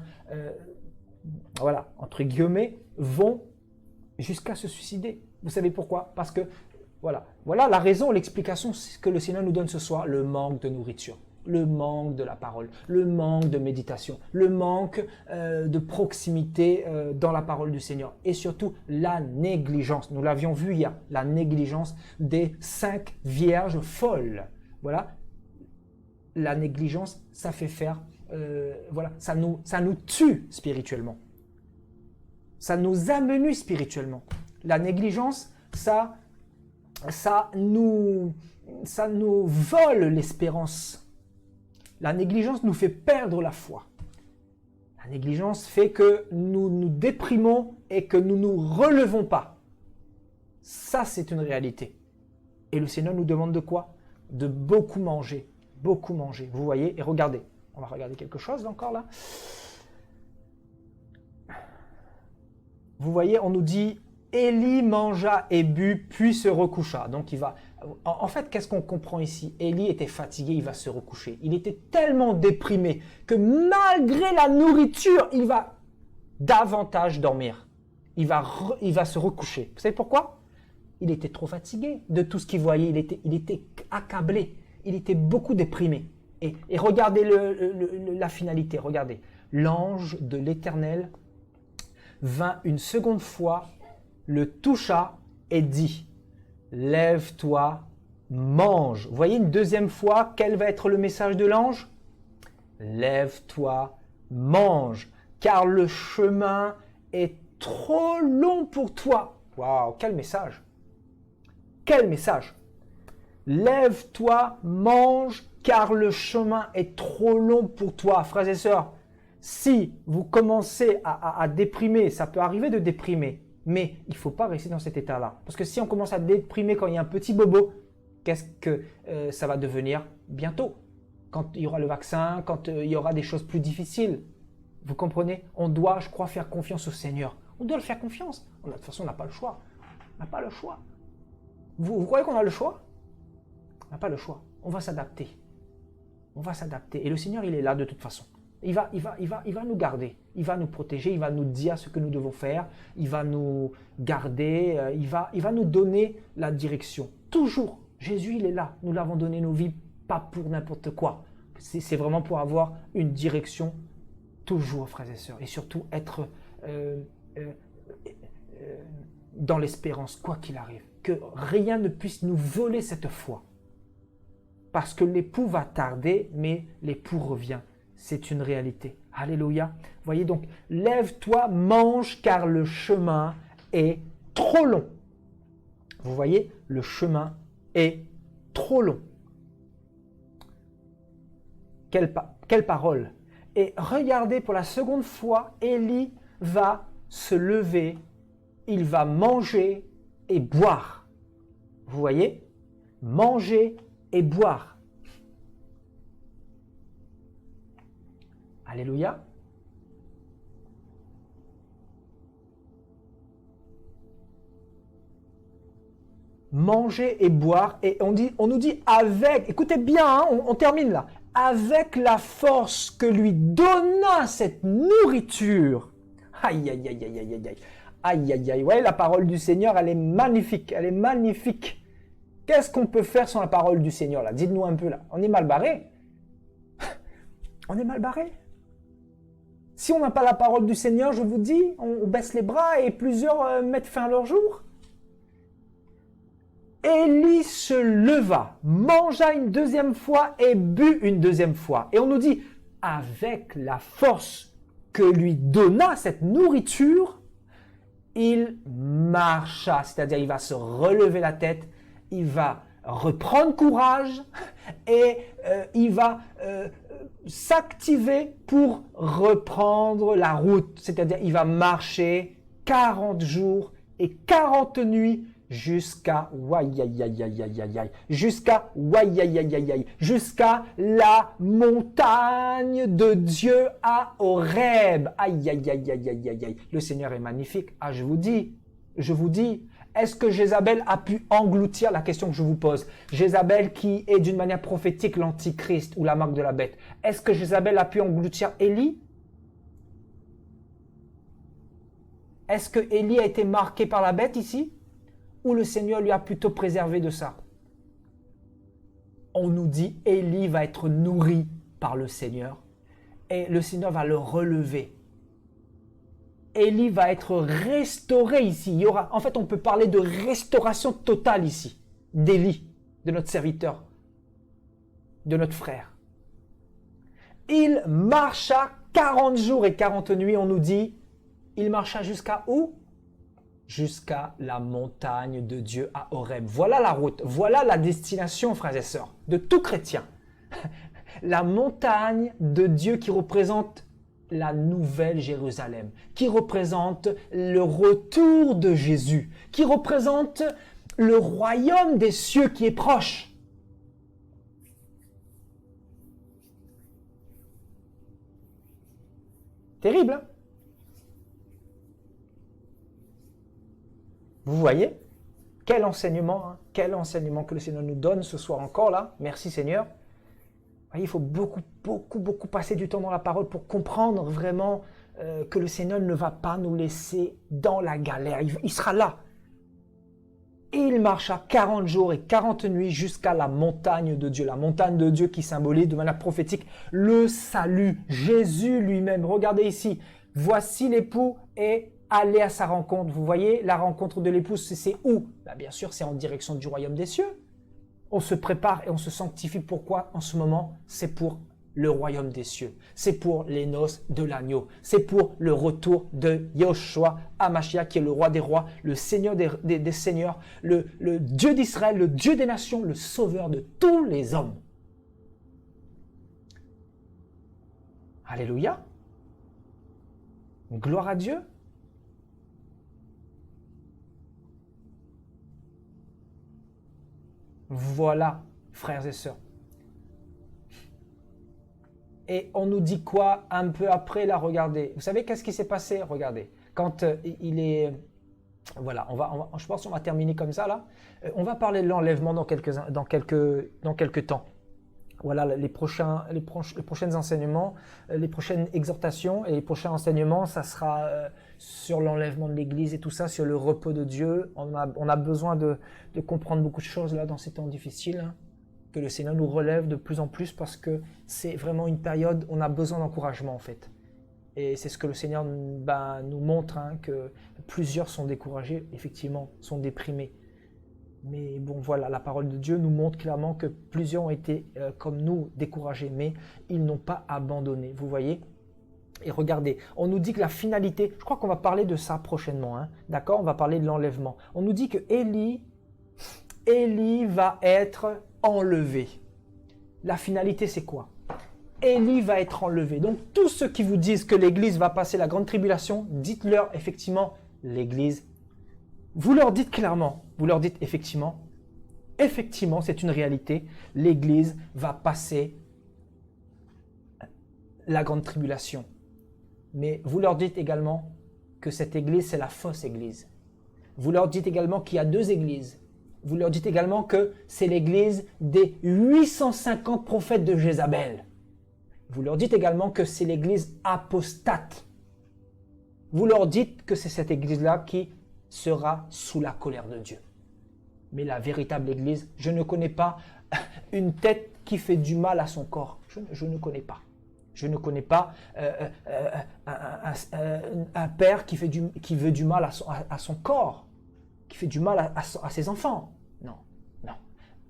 voilà, entre guillemets, vont jusqu'à se suicider. Vous savez pourquoi? Parce que, voilà la raison, l'explication que le Seigneur nous donne ce soir, le manque de nourriture, le manque de la parole, le manque de méditation, le manque de proximité dans la parole du Seigneur et surtout la négligence. Nous l'avions vu hier, la négligence des 5 vierges folles. Voilà, la négligence, ça fait faire, ça nous tue spirituellement. Ça nous amenuise spirituellement. La négligence, ça nous vole l'espérance. La négligence nous fait perdre la foi. La négligence fait que nous nous déprimons et que nous ne nous relevons pas. Ça, c'est une réalité. Et le Seigneur nous demande de quoi? De beaucoup manger. Beaucoup manger. Vous voyez? Et regardez. On va regarder quelque chose encore là. Vous voyez, on nous dit, Élie mangea et but, puis se recoucha. Donc il va... En fait, qu'est-ce qu'on comprend ici? Élie était fatigué, il va se recoucher. Il était tellement déprimé que malgré la nourriture, il va davantage dormir. Il va se recoucher. Vous savez pourquoi? Il était trop fatigué de tout ce qu'il voyait. Il était accablé. Il était beaucoup déprimé. Et regardez la finalité. Regardez. L'ange de l'Éternel vint une seconde fois, le toucha et dit, « Lève-toi, mange. Vous voyez une deuxième fois, quel va être le message de l'ange? Lève-toi, mange, car le chemin est trop long pour toi. Waouh, quel message! Quel message! Lève-toi, mange, car le chemin est trop long pour toi. Frères et sœurs, si vous commencez à déprimer, ça peut arriver de déprimer, mais il ne faut pas rester dans cet état-là. Parce que si on commence à déprimer quand il y a un petit bobo, qu'est-ce que ça va devenir bientôt? Quand il y aura le vaccin, quand il y aura des choses plus difficiles. Vous comprenez? On doit, je crois, faire confiance au Seigneur. On doit le faire confiance. De toute façon, on n'a pas le choix. On n'a pas le choix. Vous croyez qu'on a le choix? On n'a pas le choix. On va s'adapter. On va s'adapter. Et le Seigneur, il est là de toute façon. Il va nous garder. Il va nous protéger. Il va nous dire ce que nous devons faire. Il va nous garder. Il va nous donner la direction. Toujours. Jésus, il est là. Nous l'avons donné nos vies, pas pour n'importe quoi. C'est vraiment pour avoir une direction toujours, frères et sœurs. Et surtout, être dans l'espérance, quoi qu'il arrive. Que rien ne puisse nous voler cette foi. Parce que l'époux va tarder, mais l'époux revient. C'est une réalité. Alléluia. Voyez donc, lève-toi, mange, car le chemin est trop long. Vous voyez, le chemin est trop long. Quelle parole! Et regardez, pour la seconde fois, Élie va se lever, il va manger et boire. Vous voyez? Manger et boire. Alléluia. Manger et boire, et on nous dit avec, écoutez bien, hein, on termine là, avec la force que lui donna cette nourriture. Aïe, aïe, aïe, aïe, aïe, aïe, aïe, aïe, aïe. Ouais, la parole du Seigneur, elle est magnifique, elle est magnifique. Qu'est-ce qu'on peut faire sans la parole du Seigneur là? Dites-nous un peu là. On est mal barré. On est mal barré. Si on n'a pas la parole du Seigneur, je vous dis, on baisse les bras et plusieurs mettent fin à leur jour. Élie se leva, mangea une deuxième fois et but une deuxième fois. Et on nous dit, avec la force que lui donna cette nourriture, il marcha. C'est-à-dire, il va se relever la tête, il va reprendre courage et il va s'activer pour reprendre la route. C'est-à-dire, il va marcher 40 jours et 40 nuits jusqu'à jusqu'à la montagne de Dieu à Horeb. Aïe, aïe, aïe, aïe, aïe, aïe, aïe. Le Seigneur est magnifique. Ah, je vous dis, est-ce que Jézabel a pu engloutir la question que je vous pose? Jézabel qui est d'une manière prophétique l'antichrist ou la marque de la bête. Est-ce que Jézabel a pu engloutir Élie? Est-ce que Élie a été marqué par la bête ici? Ou le Seigneur lui a plutôt préservé de ça? On nous dit Élie va être nourri par le Seigneur et le Seigneur va le relever. Élie va être restauré ici. Il y aura, en fait, on peut parler de restauration totale ici, d'Élie, de notre serviteur, de notre frère. Il marcha 40 jours et 40 nuits, on nous dit, il marcha jusqu'à où? Jusqu'à la montagne de Dieu à Horeb. Voilà la route, voilà la destination, frères et sœurs, de tout chrétien. La montagne de Dieu qui représente la nouvelle Jérusalem, qui représente le retour de Jésus, qui représente le royaume des cieux qui est proche. Terrible, hein? Vous voyez? Quel enseignement, hein? Quel enseignement que le Seigneur nous donne ce soir encore là. Merci Seigneur. Il faut beaucoup passer du temps dans la parole pour comprendre vraiment que le Seigneur ne va pas nous laisser dans la galère. Il sera là. Et il marcha 40 jours et 40 nuits jusqu'à la montagne de Dieu. La montagne de Dieu qui symbolise de manière prophétique le salut. Jésus lui-même. Regardez ici. Voici l'époux est allé à sa rencontre. Vous voyez, la rencontre de l'épouse, c'est où? Bien sûr, c'est en direction du royaume des cieux. On se prépare et on se sanctifie. Pourquoi en ce moment? C'est pour le royaume des cieux. C'est pour les noces de l'agneau. C'est pour le retour de Yahushua HaMashiach, qui est le roi des rois, le Seigneur des seigneurs, le Dieu d'Israël, le Dieu des nations, le sauveur de tous les hommes. Alléluia. Gloire à Dieu. Voilà, frères et sœurs. Et on nous dit quoi un peu après là? Regardez. Vous savez qu'est-ce qui s'est passé? Regardez. Quand il est... Voilà, je pense qu'on va terminer comme ça là. On va parler de l'enlèvement dans quelques temps. Voilà, les prochains enseignements, les prochaines exhortations et les prochains enseignements, ça sera sur l'enlèvement de l'Église et tout ça, sur le repos de Dieu. On a besoin de comprendre beaucoup de choses là dans ces temps difficiles, hein, que le Seigneur nous relève de plus en plus parce que c'est vraiment une période où on a besoin d'encouragement en fait. Et c'est ce que le Seigneur nous montre, hein, que plusieurs sont découragés, effectivement, sont déprimés. Mais bon, voilà, la parole de Dieu nous montre clairement que plusieurs ont été, comme nous, découragés, mais ils n'ont pas abandonné, vous voyez? Et regardez, on nous dit que la finalité, je crois qu'on va parler de ça prochainement, hein, d'accord? On va parler de l'enlèvement. On nous dit que Élie va être enlevé. La finalité, c'est quoi? Élie va être enlevé. Donc, tous ceux qui vous disent que l'Église va passer la grande tribulation, dites-leur effectivement, l'Église, vous leur dites clairement, vous leur dites effectivement, c'est une réalité, l'Église va passer la grande tribulation. Mais vous leur dites également que cette Église, c'est la fausse Église. Vous leur dites également qu'il y a deux Églises. Vous leur dites également que c'est l'Église des 850 prophètes de Jézabel. Vous leur dites également que c'est l'Église apostate. Vous leur dites que c'est cette Église-là qui sera sous la colère de Dieu. Mais la véritable Église, je ne connais pas une tête qui fait du mal à son corps. Je ne connais pas. Je ne connais pas un père qui veut du mal à son corps, qui fait du mal à ses enfants. Non, non.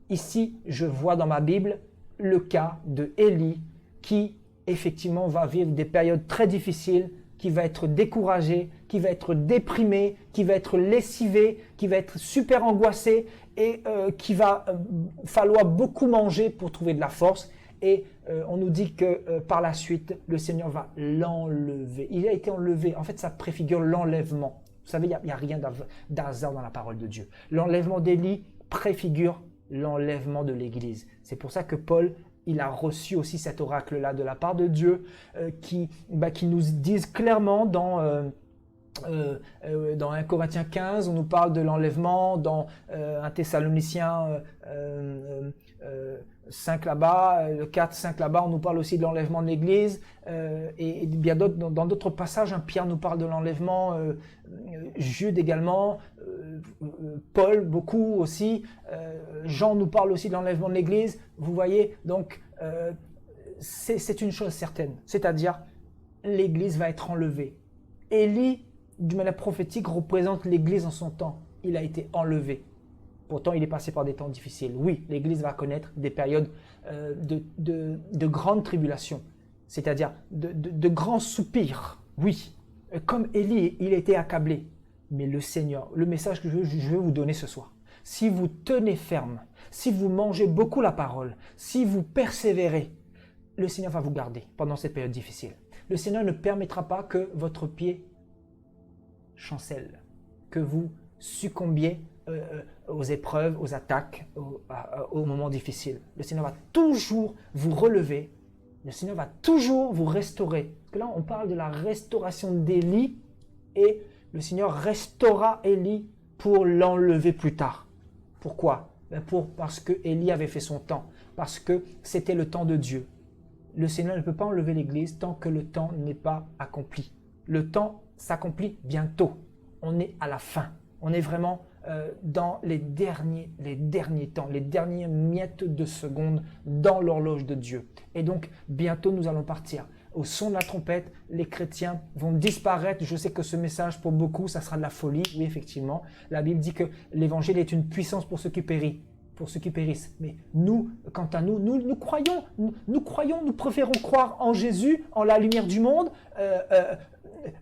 Ici, je vois dans ma Bible le cas de Élie qui, effectivement, va vivre des périodes très difficiles, qui va être découragé, qui va être déprimé, qui va être lessivé, qui va être super angoissé et qui va falloir beaucoup manger pour trouver de la force. Et on nous dit que par la suite, le Seigneur va l'enlever. Il a été enlevé. En fait, ça préfigure l'enlèvement. Vous savez, il n'y a rien d'hasard dans la parole de Dieu. L'enlèvement d'Élie préfigure l'enlèvement de l'Église. C'est pour ça que Paul, il a reçu aussi cet oracle-là de la part de Dieu qui nous disent clairement dans 1 Corinthiens 15, on nous parle de l'enlèvement, dans 1 Thessaloniciens 5 là-bas, le 4, 5 là-bas, on nous parle aussi de l'enlèvement de l'Église, et bien d'autres, dans d'autres passages, hein, Pierre nous parle de l'enlèvement, Jude également, Paul beaucoup aussi, Jean nous parle aussi de l'enlèvement de l'Église, vous voyez, donc c'est une chose certaine, c'est-à-dire l'Église va être enlevée. Élie, d'une manière prophétique, représente l'Église en son temps, il a été enlevé. Pourtant, il est passé par des temps difficiles. Oui, l'Église va connaître des périodes de grande tribulation, c'est-à-dire de grands soupirs. Oui, comme Élie, il était accablé. Mais le Seigneur, le message que je veux vous donner ce soir, si vous tenez ferme, si vous mangez beaucoup la parole, si vous persévérez, le Seigneur va vous garder pendant cette période difficile. Le Seigneur ne permettra pas que votre pied chancelle, que vous succombiez aux épreuves, aux attaques, aux moments difficiles. Le Seigneur va toujours vous relever. Le Seigneur va toujours vous restaurer. Parce que là, on parle de la restauration d'Élie et le Seigneur restaura Élie pour l'enlever plus tard. Pourquoi? Parce que Élie avait fait son temps. Parce que c'était le temps de Dieu. Le Seigneur ne peut pas enlever l'Église tant que le temps n'est pas accompli. Le temps s'accomplit bientôt. On est à la fin. On est vraiment dans les derniers temps, les dernières miettes de secondes dans l'horloge de Dieu. Et donc, bientôt, nous allons partir. Au son de la trompette, les chrétiens vont disparaître. Je sais que ce message, pour beaucoup, ça sera de la folie. Oui, effectivement. La Bible dit que l'évangile est une puissance pour ceux qui périssent. pour ceux qui périssent. Mais nous, quant à nous, nous croyons, nous préférons croire en Jésus, en la lumière du monde,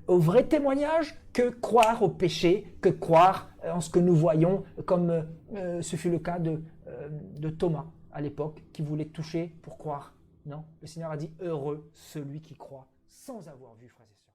au vrai témoignage, que croire au péché, que croire en ce que nous voyons, comme ce fut le cas de Thomas à l'époque, qui voulait toucher pour croire. Non, le Seigneur a dit « Heureux celui qui croit sans avoir vu, frères et sœurs ».